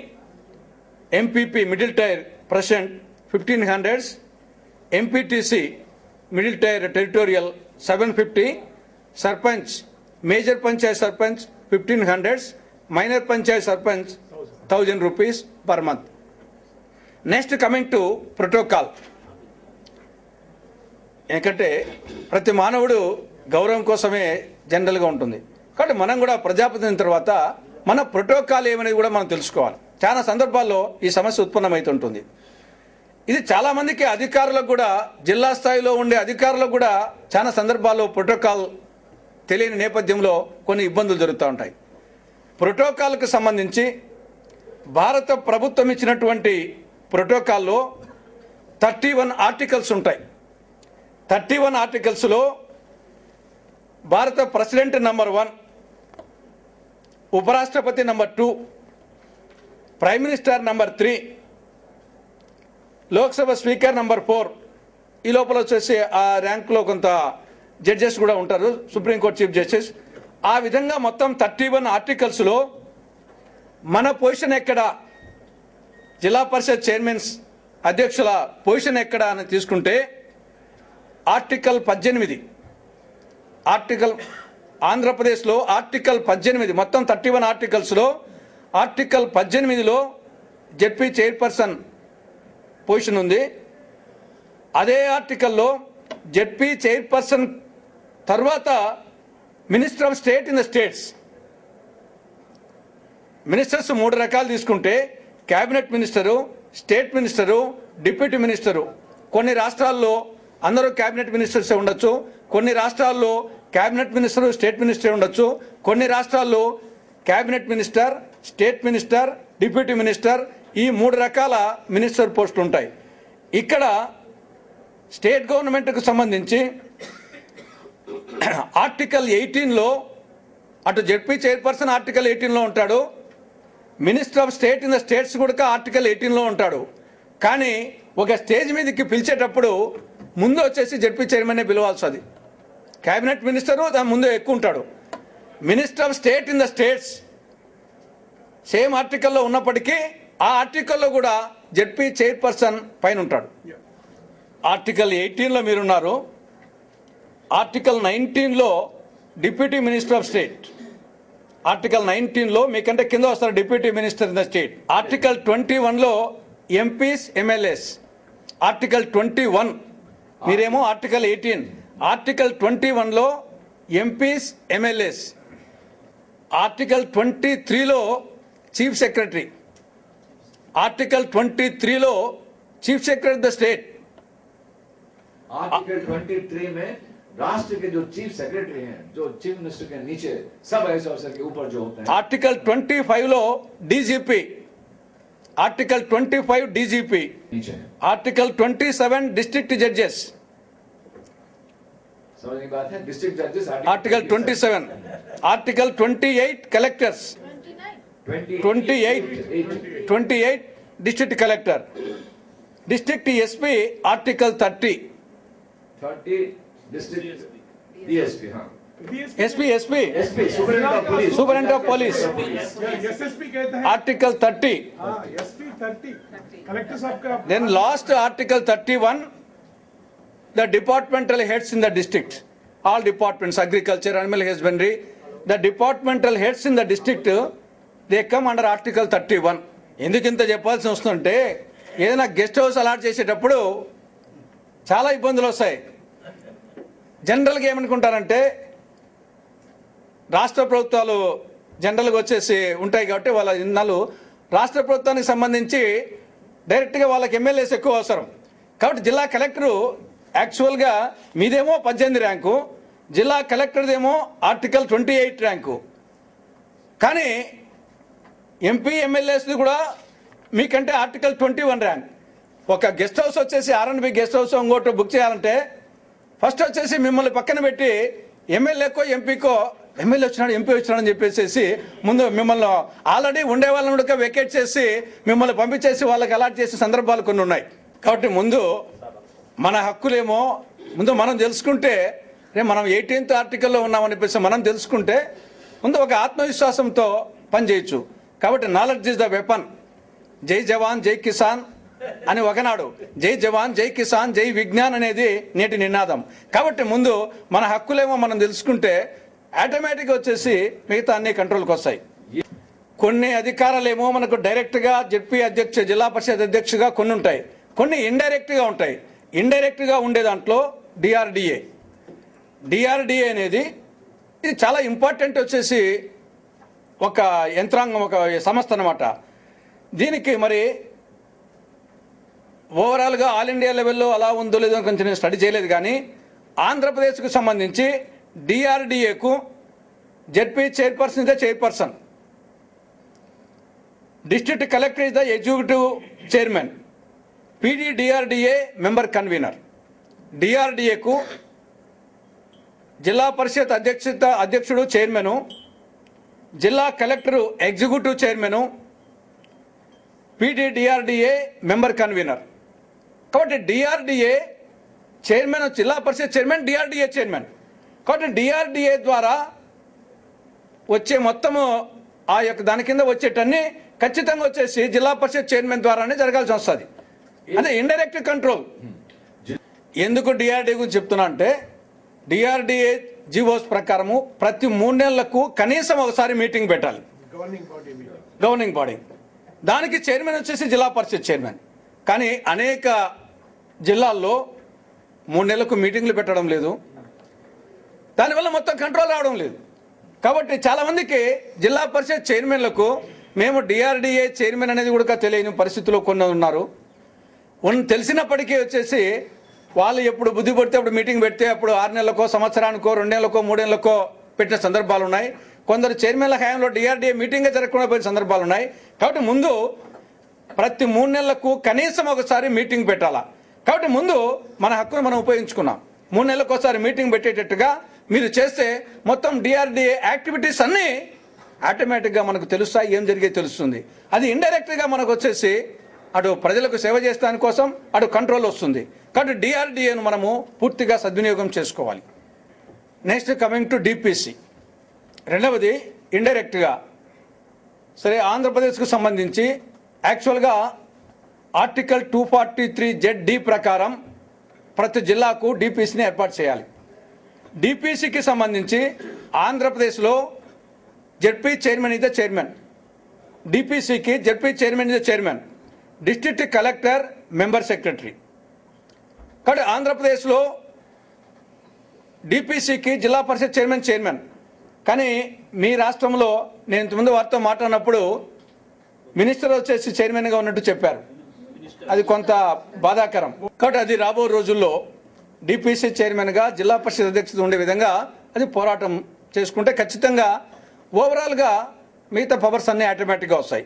S1: MPP middle tier president 1,500, MPTC middle tier territorial 750, sarpanch major panchayat sarpanch 1,500, minor panchayat sarpanch 1,000 rupees per month. Next coming to protocol. ఎందుకంటే ప్రతి మానవుడు గౌరవం కోసమే జనరల్గా ఉంటుంది. కాబట్టి మనం కూడా ప్రజాప్రతినిధి తర్వాత మన ప్రోటోకాల్ ఏమనేది కూడా మనం తెలుసుకోవాలి. చాలా సందర్భాల్లో ఈ సమస్య ఉత్పన్నమవుతుంటుంది. ఇది చాలామందికి అధికారులకు కూడా, జిల్లా స్థాయిలో ఉండే అధికారులకు కూడా చాలా సందర్భాల్లో ప్రోటోకాల్ తెలియని నేపథ్యంలో కొన్ని ఇబ్బందులు జరుగుతూ ఉంటాయి. ప్రోటోకాల్కు సంబంధించి భారత ప్రభుత్వం ఇచ్చినటువంటి ప్రోటోకాల్లో 31 ఆర్టికల్స్ ఉంటాయి. 31 ఆర్టికల్స్లో భారత ప్రెసిడెంట్ నంబర్ 1, ఉపరాష్ట్రపతి number 2, prime minister number 3, Lok Sabha speaker number 4. ఈ లోపల వచ్చేసి ఆ ర్యాంకులో కొంత జడ్జెస్ కూడా ఉంటారు, సుప్రీంకోర్టు చీఫ్ జస్టిస్. ఆ విధంగా మొత్తం 31 ఆర్టికల్స్లో మన పొజిషన్ ఎక్కడ, జిల్లా పరిషత్ చైర్మన్స్ అధ్యక్షుల పొజిషన్ ఎక్కడ అని తీసుకుంటే ఆర్టికల్ 18, ఆంధ్రప్రదేశ్లో ఆర్టికల్ 18, మొత్తం 31 ఆర్టికల్స్లో ఆర్టికల్ 18లో జెడ్పీ చైర్పర్సన్ పొజిషన్ ఉంది. అదే ఆర్టికల్లో జెడ్పీ చైర్పర్సన్ తర్వాత minister of state in the states. Ministers 3 రకాలు తీసుకుంటే cabinet minister, state minister, deputy minister. కొన్ని రాష్ట్రాల్లో అందరూ క్యాబినెట్ మినిస్టర్సే ఉండొచ్చు, కొన్ని రాష్ట్రాల్లో క్యాబినెట్ మినిస్టర్, స్టేట్ మినిస్టర్ ఉండొచ్చు, కొన్ని రాష్ట్రాల్లో cabinet minister, state minister, deputy minister, ఈ 3 రకాల మినిస్టర్ పోస్టులు ఉంటాయి. ఇక్కడ స్టేట్ గవర్నమెంట్కు సంబంధించి ఆర్టికల్ 18లో అటు జెడ్పీ చైర్పర్సన్ ఆర్టికల్ 18లో ఉంటాడు, minister of state in the states కూడా ఆర్టికల్ 18లో ఉంటాడు. కానీ ఒక స్టేజ్ మీదకి పిలిచేటప్పుడు ముందు వచ్చేసి జెడ్పీ చైర్మన్నే పిలవాల్సి, అది క్యాబినెట్ మినిస్టరు దాని ముందు ఎక్కువ ఉంటాడు. Minister of state in the states same ఆర్టికల్లో ఉన్నప్పటికీ ఆ ఆర్టికల్లో కూడా జెడ్పీ చైర్పర్సన్ పైన ఉంటాడు. ఆర్టికల్ 18లో మీరున్నారు, ఆర్టికల్ 19లో deputy minister of state, article 19లో మీకంటే కింద వస్తారు deputy minister in the state. Article 21లో ఎంపీస్, ఎమ్మెల్యేస్. ఆర్టికల్ 21 మీరేమో ఆర్టికల్ 18, ఆర్టికల్ 21లో ఎంపీస్, ఎమ్మెల్యేస్. ఆర్టికల్ 23లో చీఫ్ సెక్రటరీ, ఆర్టికल 23లో chief secretary the state.
S2: Article 23 में राष्ट्र के जो चीफ सेक्रेटरी हैं, जो चीफ मिनिस्टर के नीचे सब ऐसे अफसर के ऊपर जो होते हैं.
S1: आर्टिकल 25 लो DGP, article 25 DGP, article 27 district जजेस.
S2: समझ की बात है, डिस्ट्रिक्ट जजेस.
S1: Article 27, article 28 collectors, 28 district collector, district SP. Article 30
S2: district DSP. हाँ,
S1: SP superintendent of police.
S3: SSP कहते हैं.
S1: आर्टिकल 30.
S3: एसपी 30 कलेक्टर साहब का.
S1: Then last article 31, the departmental heads in the district, all departments, agriculture, animal husbandry, the departmental heads in the district, they come under article 31. ఎందుకు ఇంత చెప్పాల్సి వస్తుంటే ఏదైనా guest house allot చేసేటప్పుడు చాలా ఇబ్బందులు వస్తాయి. జనరల్గా ఏమనుకుంటారంటే రాష్ట్ర ప్రభుత్వాలు జనరల్గా వచ్చేసి ఉంటాయి కాబట్టి వాళ్ళ ఇన్నాళ్ళు రాష్ట్ర ప్రభుత్వానికి సంబంధించి డైరెక్ట్గా వాళ్ళకి ఎమ్మెల్యేస్ ఎక్కువ అవసరం. కాబట్టి జిల్లా కలెక్టరు యాక్చువల్గా మీదేమో 18 ర్యాంకు, జిల్లా కలెక్టర్దేమో ఆర్టికల్ 28 ర్యాంకు. కానీ ఎంపీ ఎమ్మెల్యేస్ది కూడా మీకంటే ఆర్టికల్ 21 ర్యాంక్. ఒక గెస్ట్ హౌస్ వచ్చేసి ఆర్ఎన్బి గెస్ట్ హౌస్ ఇంకోటి బుక్ చేయాలంటే ఫస్ట్ వచ్చేసి మిమ్మల్ని పక్కన పెట్టి ఎమ్మెల్యేకో ఎంపీకో ఎమ్మెల్యే వచ్చినాడు ఎంపీ వచ్చినాడు అని చెప్పేసి ముందు మిమ్మల్ని ఆల్రెడీ ఉండే వాళ్ళని కూడా వెకేట్ చేసి మిమ్మల్ని పంపించేసి వాళ్ళకి అలాట్ చేసే సందర్భాలు కొన్ని ఉన్నాయి. కాబట్టి ముందు మన హక్కులేమో ముందు మనం తెలుసుకుంటే మనం 18th ఆర్టికల్లో ఉన్నామని చెప్పేసి మనం తెలుసుకుంటే ముందు ఒక ఆత్మవిశ్వాసంతో పనిచేయచ్చు. కాబట్టి నాలెడ్జ్ ఇస్ ద వెపన్. జై జవాన్ జై కిసాన్ అని ఒకనాడు, జై జవాన్ జై కిసాన్ జై విజ్ఞాన్ అనేది నేటి నినాదం. కాబట్టి ముందు మన హక్కులేమో మనం తెలుసుకుంటే ఆటోమేటిక్గా వచ్చేసి మిగతా అన్ని కంట్రోల్కి వస్తాయి. కొన్ని అధికారాలేమో మనకు డైరెక్ట్గా జెడ్పీ అధ్యక్ష, జిల్లా పరిషత్ అధ్యక్షుగా కొన్ని ఉంటాయి, కొన్ని ఇండైరెక్ట్గా ఉంటాయి. ఇండైరెక్ట్గా ఉండే దాంట్లో డిఆర్డిఏ అనేది ఇది చాలా ఇంపార్టెంట్ వచ్చేసి ఒక యంత్రాంగం, ఒక సంస్థ అన్నమాట. దీనికి మరి ఓవరాల్గా ఆల్ ఇండియా లెవెల్లో అలా ఉందో లేదో కొంచెం నేను స్టడీ చేయలేదు. కానీ ఆంధ్రప్రదేశ్కు సంబంధించి డిఆర్డిఏకు ZP chairperson is the chairperson, district collector is the executive chairman, PD DRDA member convener. డిఆర్డిఏకు జిల్లా పరిషత్ అధ్యక్షుడు చైర్మను, జిల్లా collector executive chairman, PDDRDA member convener. కాబట్టి DRDA chairman, zilla parishad chairman, DRDA chairman. కాబట్టి డిఆర్డిఏ ద్వారా వచ్చే మొత్తము ఆ యొక్క దాని కింద వచ్చేటన్ని ఖచ్చితంగా వచ్చేసి జిల్లా పరిషత్ చైర్మన్ ద్వారానే జరగాల్సి వస్తుంది. అంటే ఇండైరెక్ట్ కంట్రోల్. ఎందుకు డిఆర్డిఏ గురించి చెప్తున్నా అంటే డిఆర్డిఏ జీవోస్ ప్రకారము ప్రతి 3 నెలలకు కనీసం ఒకసారి మీటింగ్ పెట్టాలి, గవర్నింగ్ బాడీ. దానికి చైర్మన్ వచ్చేసి జిల్లా పరిషత్ చైర్మన్. కానీ అనేక జిల్లాల్లో 3 నెలలకు మీటింగ్లు పెట్టడం లేదు, దానివల్ల మొత్తం కంట్రోల్ రావడం లేదు. కాబట్టి చాలామందికి జిల్లా పరిషత్ చైర్మన్లకు మేము డిఆర్డిఏ చైర్మన్ అనేది కూడా తెలియని పరిస్థితుల్లో కొన్ని ఉన్నారు. తెలిసినప్పటికీ వచ్చేసి వాళ్ళు ఎప్పుడు బుద్ధి పడితే అప్పుడు మీటింగ్ పెడితే అప్పుడు 6 నెలలకో, సంవత్సరానికో, 2 నెలలకో, 3 నెలలకో పెట్టిన సందర్భాలు ఉన్నాయి. కొందరు చైర్మన్ల హయాంలో డిఆర్డిఏ మీటింగే జరగకుండా పోయిన సందర్భాలు ఉన్నాయి. కాబట్టి ముందు ప్రతి 3 నెలలకు కనీసం ఒకసారి మీటింగ్ పెట్టాలా. కాబట్టి ముందు మన హక్కును మనం ఉపయోగించుకున్నాం. 3 నెలలకు ఒకసారి మీటింగ్ పెట్టేటట్టుగా మీరు చేస్తే మొత్తం డిఆర్డిఏ యాక్టివిటీస్ అన్నీ ఆటోమేటిక్గా మనకు తెలుస్తాయి, ఏం జరిగే తెలుస్తుంది. అది ఇండైరెక్ట్గా మనకు వచ్చేసి అటు ప్రజలకు సేవ చేస్తాని కోసం అటు కంట్రోల్ వస్తుంది. కాబట్టి డిఆర్డిఏను మనము పూర్తిగా సద్వినియోగం చేసుకోవాలి. Next coming to DPC. రెండవది ఇండైరెక్ట్గా సరే ఆంధ్రప్రదేశ్కు సంబంధించి యాక్చువల్గా ఆర్టికల్ 243ZD ప్రకారం ప్రతి జిల్లాకు డిపిసిని ఏర్పాటు చేయాలి. డిపిసికి సంబంధించి ఆంధ్రప్రదేశ్లో ZP chairman is the chairman, డిపిసికి ZP chairman is the chairman, district collector member secretary. కాబట్టి ఆంధ్రప్రదేశ్లో డిపిసికి జిల్లా పరిషత్ చైర్మన్. కానీ మీ రాష్ట్రంలో నేను ఇంతకుముందు వారితో మాట్లాడినప్పుడు మినిస్టర్ వచ్చేసి చైర్మన్గా ఉన్నట్టు చెప్పారు. అది కొంత బాధాకరం. కాబట్టి అది రాబో రోజుల్లో డిపిసి చైర్మన్గా జిల్లా పరిషత్ అధ్యక్షుడు ఉండే విధంగా అది పోరాటం చేసుకుంటే ఖచ్చితంగా ఓవరాల్గా మిగతా పవర్స్ అన్నీ ఆటోమేటిక్గా వస్తాయి.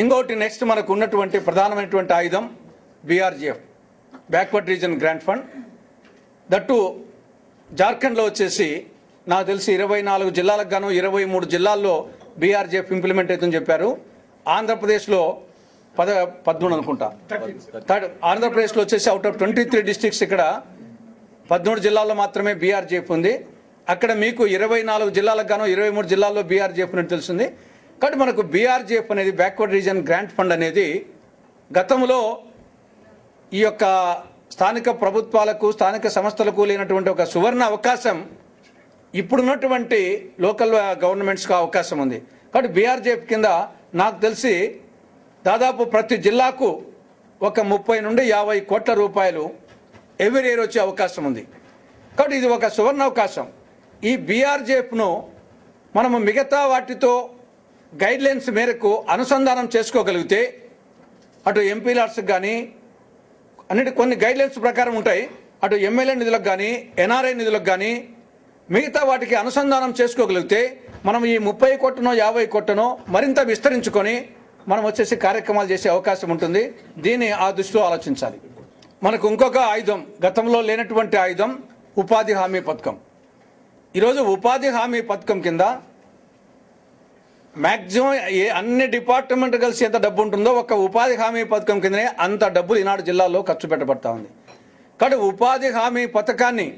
S1: ఇంకోటి నెక్స్ట్ మనకు ఉన్నటువంటి ప్రధానమైనటువంటి ఆయుధం BRGF, backward reason grant fund. That జార్ఖండ్లో వచ్చేసి నాకు తెలిసి 24 జిల్లాలకు గాను 23 జిల్లాల్లో BRGF ఇంప్లిమెంట్ అవుతుందని చెప్పారు. ఆంధ్రప్రదేశ్లో 13 అనుకుంటా. ఆంధ్రప్రదేశ్లో వచ్చేసి అవుట్ ఆఫ్ 23 డిస్ట్రిక్ట్స్ ఇక్కడ 13 జిల్లాల్లో మాత్రమే BRGF ఉంది. అక్కడ మీకు 24 జిల్లాలకు గాను 23 జిల్లాల్లో BRGF అని తెలిసింది. కాబట్టి మనకు BRGF అనేది బ్యాక్వర్డ్ రీజన్ గ్రాంట్ ఫండ్ అనేది గతంలో ఈ యొక్క స్థానిక ప్రభుత్వాలకు, స్థానిక సంస్థలకు లేనటువంటి ఒక సువర్ణ అవకాశం ఇప్పుడున్నటువంటి లోకల్ గవర్నమెంట్స్కి అవకాశం ఉంది. కాబట్టి BRGF కింద నాకు తెలిసి దాదాపు ప్రతి జిల్లాకు ఒక 30 నుండి 50 కోట్ల రూపాయలు ఎవ్రీ ఇయర్ వచ్చే అవకాశం ఉంది. కాబట్టి ఇది ఒక సువర్ణ అవకాశం. ఈ BRGFను మనము మిగతా వాటితో గైడ్లైన్స్ మేరకు అనుసంధానం చేసుకోగలిగితే అటు ఎంపీ లాట్స్కి కానీ అన్నిటి కొన్ని గైడ్లైన్స్ ప్రకారం ఉంటాయి. అటు ఎమ్మెల్యే నిధులకు కానీ NRI నిధులకు కానీ మిగతా వాటికి అనుసంధానం చేసుకోగలిగితే మనం ఈ 30 కోట్లనో 50 కోట్లనో మరింత విస్తరించుకొని మనం వచ్చేసి కార్యక్రమాలు చేసే అవకాశం ఉంటుంది. దీన్ని ఆ దృష్టిలో ఆలోచించాలి. మనకు ఇంకొక ఆయుధం, గతంలో లేనటువంటి ఆయుధం ఉపాధి హామీ పథకం. ఈరోజు ఉపాధి హామీ పథకం కింద మ్యాక్సిమం అన్ని డిపార్ట్మెంట్ కలిసి ఎంత డబ్బు ఉంటుందో ఒక ఉపాధి హామీ పథకం కిందనే అంత డబ్బులు ఈనాడు జిల్లాలో ఖర్చు పెట్టబడతా ఉంది. కాబట్టి ఉపాధి హామీ పథకాన్ని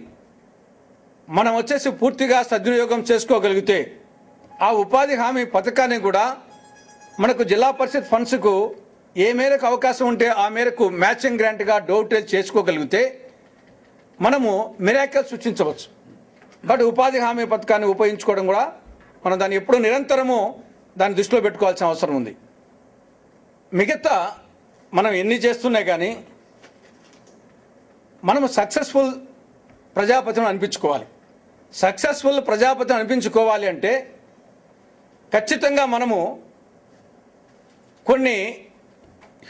S1: మనం వచ్చేసి పూర్తిగా సద్వినియోగం చేసుకోగలిగితే ఆ ఉపాధి హామీ పథకాన్ని కూడా మనకు జిల్లా పరిషత్ ఫండ్స్కు ఏ మేరకు అవకాశం ఉంటే ఆ మేరకు మ్యాచింగ్ గ్రాంట్గా డోటేజ్ చేసుకోగలిగితే మనము మిరాకిల్ సృష్టించవచ్చు. కాబట్టి ఉపాధి హామీ పథకాన్ని ఉపయోగించుకోవడం కూడా మనం దాన్ని ఎప్పుడూ నిరంతరము దాన్ని దృష్టిలో పెట్టుకోవాల్సిన అవసరం ఉంది. మిగతా మనం ఎన్ని చేస్తున్నా కానీ మనము సక్సెస్ఫుల్ ప్రజాపతిని అనిపించుకోవాలి. సక్సెస్ఫుల్ ప్రజాపతిని అనిపించుకోవాలి అంటే ఖచ్చితంగా మనము కొన్ని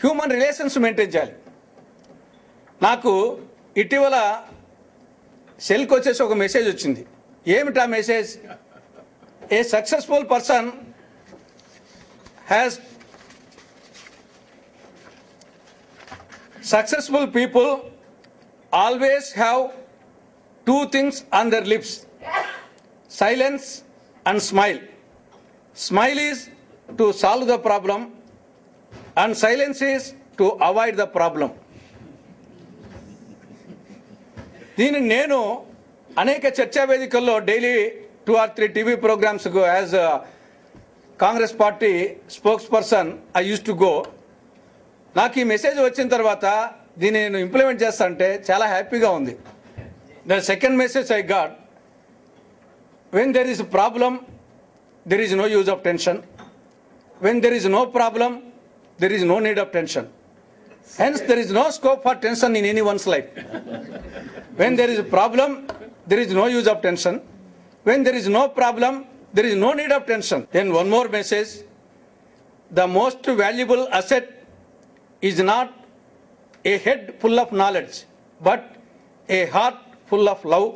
S1: హ్యూమన్ రిలేషన్స్ మెయింటైన్ చేయాలి. నాకు ఇటీవల సెల్కి వచ్చేసి ఒక మెసేజ్ వచ్చింది. ఏమిటా message? A successful person has successful people always have 2 things on their lips. silence and smile. Smile is to solve the problem and silence is to avoid the problem. దీన్ని నేను అనేక చర్చా వేదికల్లో daily 2 or 3 TV programmes as Congress party spokesperson I used to go. నాకు ఈ message వచ్చిన తర్వాత దీన్ని నేను ఇంప్లిమెంట్ చేస్తా అంటే చాలా హ్యాపీగా ఉంది. The second message I got, when there is a problem there is no use of tension, when there is no problem there is no need of tension, hence there is no scope for tension in anyone's life. When there is a problem there is no use of tension, when there is no problem there is no need of tension. Then one more message, the most valuable asset is not a head full of knowledge but a heart full of love,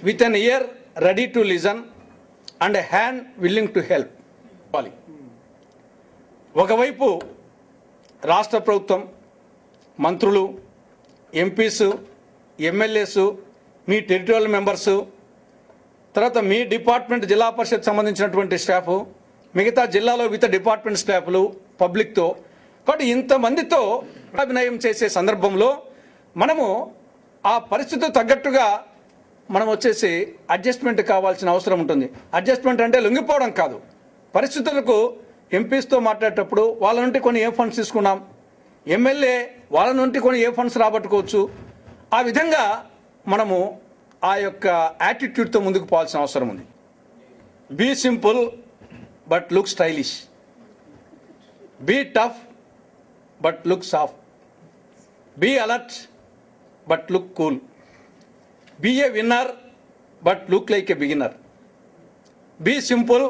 S1: with an ear ready to listen and a hand willing to help. ఒకవైపు రాష్ట్ర ప్రభుత్వం, మంత్రులు, MPs, MLAs, మీ territorial members, తర్వాత మీ department జిల్లా పరిషత్ సంబంధించినటువంటి staff, మిగతా జిల్లాలో వివిధ డిపార్ట్మెంట్ స్టాఫ్లు, పబ్లిక్తో, కాబట్టి ఇంతమందితో అభినయం చేసే సందర్భంలో మనము ఆ పరిస్థితికి తగ్గట్టుగా మనం వచ్చేసి అడ్జస్ట్మెంట్ కావాల్సిన అవసరం ఉంటుంది. అడ్జస్ట్మెంట్ అంటే లొంగిపోవడం కాదు. పరిస్థితులకు ఎంపీస్తో మాట్లాడేటప్పుడు వాళ్ళ నుండి కొన్ని ఏ ఫండ్స్ తీసుకున్నాం, ఎమ్మెల్యే వాళ్ళ నుండి కొన్ని ఏ ఫండ్స్ రాబట్టుకోవచ్చు, ఆ విధంగా మనము ఆ యొక్క యాటిట్యూడ్తో ముందుకు పోవాల్సిన అవసరం ఉంది. Be simple but look stylish, be tough but look soft, be alert but look cool, be a winner but look like a beginner, be simple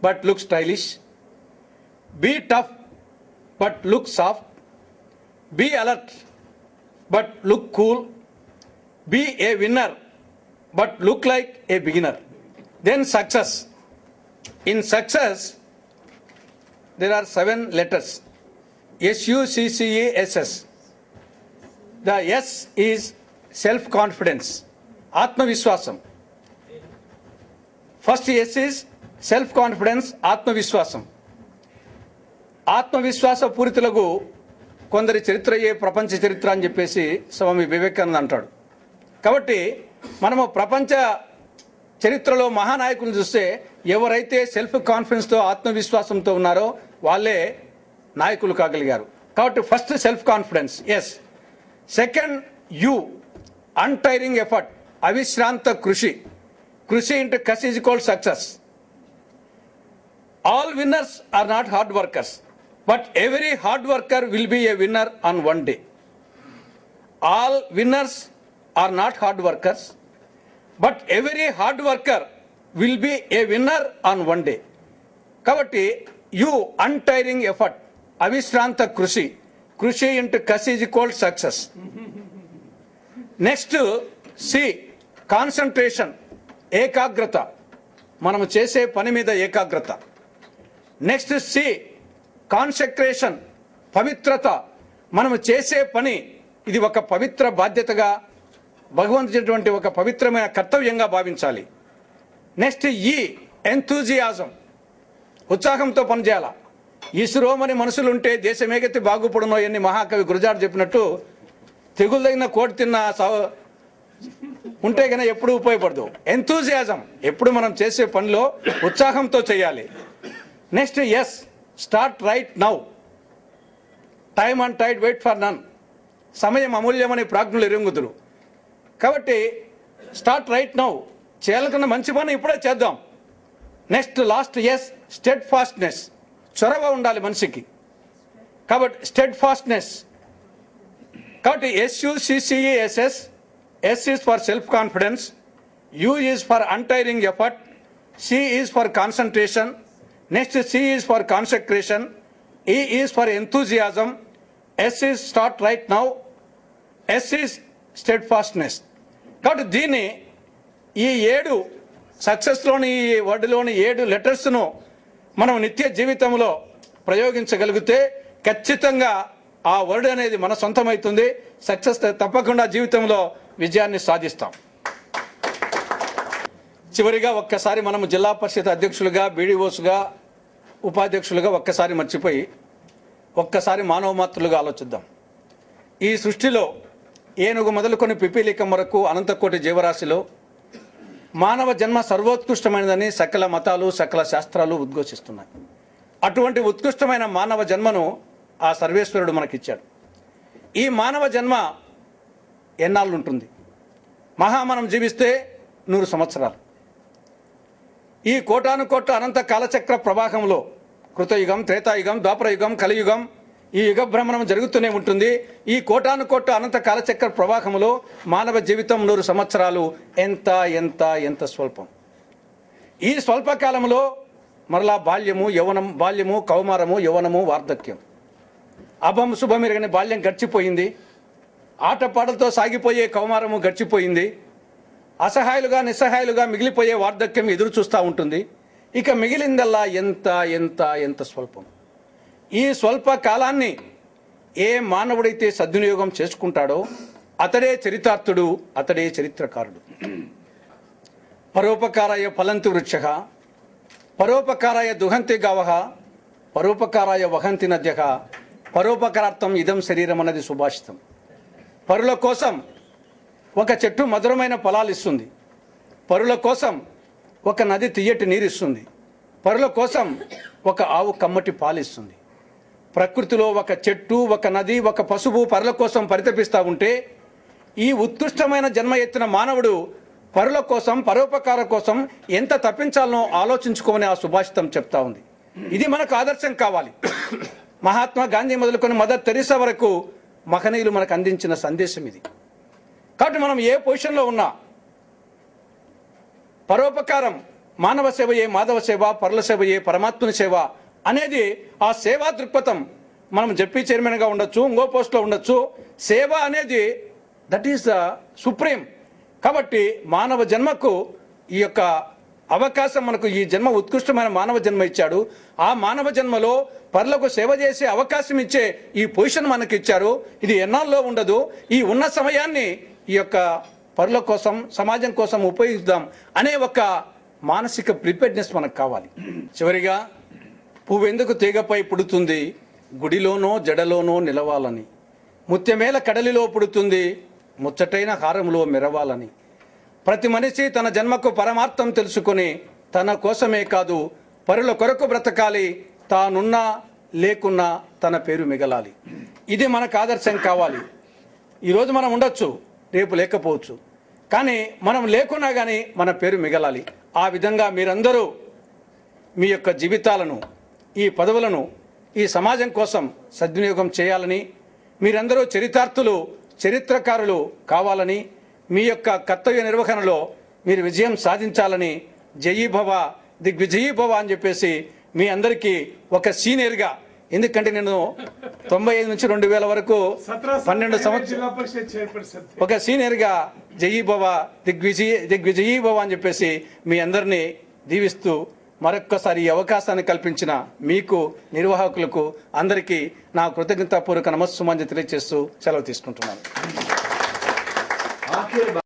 S1: but look stylish, be tough but look soft, be alert but look cool, be a winner but look like a beginner. Then success. In success there are 7 letters, SUCCESS. The S is self confidence, ఆత్మవిశ్వాసం. First S is self confidence, ఆత్మవిశ్వాసం. ఆత్మవిశ్వాస పూరితులకు కొందరి చరిత్రయే ప్రపంచ చరిత్ర అని చెప్పేసి స్వామి వివేకానంద అంటాడు. కాబట్టి మనము ప్రపంచ చరిత్రలో మహానాయకులు చూస్తే ఎవరైతే సెల్ఫ్ కాన్ఫిడెన్స్తో ఆత్మవిశ్వాసంతో ఉన్నారో వాళ్ళే నాయకులు కాగలిగారు. కాబట్టి first self confidence, S. Second U, untiring effort, అవిశ్రాంత కృషి. కృషి into కసి is called success. All winners are not hard workers, but every hard worker will be a winner on one day. All winners are not hard workers, but every hard worker will be a winner on one day. కాబట్టి you, untiring effort, అవిశ్రాంత కృషి. కృషి into కసి is called success. Next C, concentration, ఏకాగ్రత, మనము చేసే పని మీద ఏకాగ్రత. నెక్స్ట్ సి, కాన్సెక్రేషన్, పవిత్రత, మనము చేసే పని ఇది ఒక పవిత్ర బాధ్యతగా, భగవంతుడిటువంటి ఒక పవిత్రమైన కర్తవ్యంగా భావించాలి. నెక్స్ట్ ఈ, ఎంతూజియాజం, ఉత్సాహంతో పనిచేయాల. ఇసురోమని మనుషులుంటే దేశమేగెత్తి బాగుపడునో ఎన్ని మహాకవి గురజాడ చెప్పినట్టు తెగులైన కోటి తిన్న ఉంటే కన్నా ఎప్పుడు ఉపయోగపడదు. ఎంతూజియాజం, ఎప్పుడు మనం చేసే పనిలో ఉత్సాహంతో చేయాలి. Next S, start right now, time and tide wait for none, సమయం అమూల్యమని ప్రాజ్ఞులు ఎరుగుదురు. కాబట్టి స్టార్ట్ రైట్ నౌ, చేయాలనుకున్న మంచి పని ఇప్పుడే చేద్దాం. నెక్స్ట్ లాస్ట్ ఎస్, స్టెడ్ ఫాస్ట్నెస్, చొరవ ఉండాలి మనిషికి. కాబట్టి స్టెడ్ ఫాస్ట్నెస్. కాబట్టి SUCCESS, S is for self confidence, U is for untiring effort, C is for concentration, next C is for consecration, E is for enthusiasm, S is start right now, S is steadfastness. కాబట్టి దీన్ని ఈ 7 సక్సెస్లోని ఈ వర్డ్లోని 7 లెటర్స్ను మనం నిత్య జీవితంలో ప్రయోగించగలిగితే ఖచ్చితంగా ఆ word అనేది మన సొంతమవుతుంది. సక్సెస్ తప్పకుండా జీవితంలో విజయాన్ని సాధిస్తాం. చివరిగా ఒక్కసారి మనము జిల్లా పరిషత్ అధ్యక్షులుగా, బీడీఓస్గా, ఉపాధ్యక్షులుగా ఒక్కసారి మర్చిపోయి ఒక్కసారి మానవ మాతృలుగా ఆలోచిద్దాం. ఈ సృష్టిలో ఏనుగు మొదలుకొని పిపీలికం వరకు అనంతకోటి జీవరాశిలో మానవ జన్మ సర్వోత్కృష్టమైనదని సకల మతాలు, సకల శాస్త్రాలు ఉద్ఘోషిస్తున్నాయి. అటువంటి ఉత్కృష్టమైన మానవ జన్మను ఆ సర్వేశ్వరుడు మనకిచ్చాడు. ఈ మానవ జన్మ ఎన్నాళ్ళు ఉంటుంది? మనం జీవిస్తే 100 సంవత్సరాలు. ఈ కోటానుకోట్ల అనంత కాలచక్ర ప్రవాహంలో కృతయుగం, త్రేతాయుగం, ద్వాపరయుగం, కలియుగం, ఈ యుగ భ్రమణం జరుగుతూనే ఉంటుంది. ఈ కోటానుకోట్ల అనంత కాలచక్ర ప్రవాహంలో మానవ జీవితం 100 సంవత్సరాలు. ఎంత ఎంత ఎంత స్వల్పం. ఈ స్వల్పకాలంలో మరలా బాల్యము, కౌమారము, యౌవనము, వార్ధక్యం, అభం శుభమిరగని బాల్యం గడిచిపోయింది. ఆటపాటలతో సాగిపోయే కౌమారము గడిచిపోయింది. అసహాయులుగా, నిస్సహాయులుగా మిగిలిపోయే వార్ధక్యం ఎదురు చూస్తూ ఉంటుంది. ఇక మిగిలిందల్లా ఎంత ఎంత ఎంత స్వల్పం. ఈ స్వల్ప కాలాన్ని ఏ మానవుడైతే సద్వినియోగం చేసుకుంటాడో అతడే చరితార్థుడు, అతడే చరిత్రకారుడు. పరోపకారాయ ఫలంతి వృక్షః, పరోపకారాయ దుహంతి గావః, పరోపకారాయ వహంతి నద్యః, పరోపకారార్థం ఇదం శరీరం అన్నది సుభాషితం. పరుల కోసం ఒక చెట్టు మధురమైన ఫలాలు ఇస్తుంది. పరుల కోసం ఒక నది తియ్యటి నీరు ఇస్తుంది. పరుల కోసం ఒక ఆవు కమ్మటి పాలు ఇస్తుంది. ప్రకృతిలో ఒక చెట్టు, ఒక నది, ఒక పశువు పరుల కోసం పరితపిస్తూ ఉంటే ఈ ఉత్కృష్టమైన జన్మ ఎత్తిన మానవుడు పరుల కోసం, పరోపకార కోసం ఎంత తప్పించాలనో ఆలోచించుకోమని ఆ సుభాషితం చెప్తా ఉంది. ఇది మనకు ఆదర్శం కావాలి. మహాత్మా గాంధీ మొదలుకొని మదర్ తెరీసా వరకు మహనీయులు మనకు అందించిన సందేశం ఇది. కాబట్టి మనం ఏ పొజిషన్లో ఉన్నా పరోపకారం, మానవ సేవయే మాధవ సేవ, పరుల సేవయే పరమాత్మని సేవ అనేది ఆ సేవా దృక్పథం. మనం జెడ్పీ చైర్మన్గా ఉండొచ్చు, ఇంకో పోస్ట్లో ఉండొచ్చు. సేవ అనేది దట్ ఈస్ ద సుప్రీం. కాబట్టి మానవ జన్మకు ఈ యొక్క అవకాశం, మనకు ఈ జన్మ ఉత్కృష్టమైన మానవ జన్మ ఇచ్చాడు. ఆ మానవ జన్మలో పరులకు సేవ చేసే అవకాశం ఇచ్చే ఈ పొజిషన్ మనకి ఇచ్చారు. ఇది ఎన్నాళ్ళలో ఉండదు. ఈ ఉన్న సమయాన్ని ఈ యొక్క పరుల కోసం, సమాజం కోసం ఉపయోగిద్దాం అనే ఒక మానసిక ప్రిపేర్నెస్ మనకు కావాలి. చివరిగా, పువ్వెందుకు తీగపై పుడుతుంది, గుడిలోనో జడలోనో నిలవాలని, ముత్యమేల కడలిలో పుడుతుంది, ముచ్చటైన హారంలో మెరవాలని. ప్రతి మనిషి తన జన్మకు పరమార్థం తెలుసుకొని తన కోసమే కాదు పరుల కొరకు బ్రతకాలి. తానున్నా లేకున్నా తన పేరు మిగలాలి. ఇది మనకు ఆదర్శం కావాలి. ఈరోజు మనం ఉండొచ్చు, రేపు లేకపోవచ్చు. కానీ మనం లేకున్నా కానీ మన పేరు మిగలాలి. ఆ విధంగా మీరందరూ మీ యొక్క జీవితాలను, ఈ పదవులను ఈ సమాజం కోసం సద్వినియోగం చేయాలని, మీరందరూ చరితార్థులు, చరిత్రకారులు కావాలని, మీ యొక్క కర్తవ్య నిర్వహణలో మీరు విజయం సాధించాలని, జయీభవ దిగ్విజయీభవ అని చెప్పేసి మీ అందరికీ ఒక సీనియర్గా, ఎందుకంటే నేను 95 నుంచి 2000 వరకు 12 సంవత్సరాలు ఒక సీనియర్గా జయీభవ దిగ్విజయీభవ అని చెప్పేసి మీ అందరినీ దీవిస్తూ మరొక్కసారి ఈ అవకాశాన్ని కల్పించిన మీకు, నిర్వాహకులకు అందరికీ నా కృతజ్ఞతాపూర్వక నమస్సుమాంజలి తెలియజేస్తూ సెలవు తీసుకుంటున్నాను.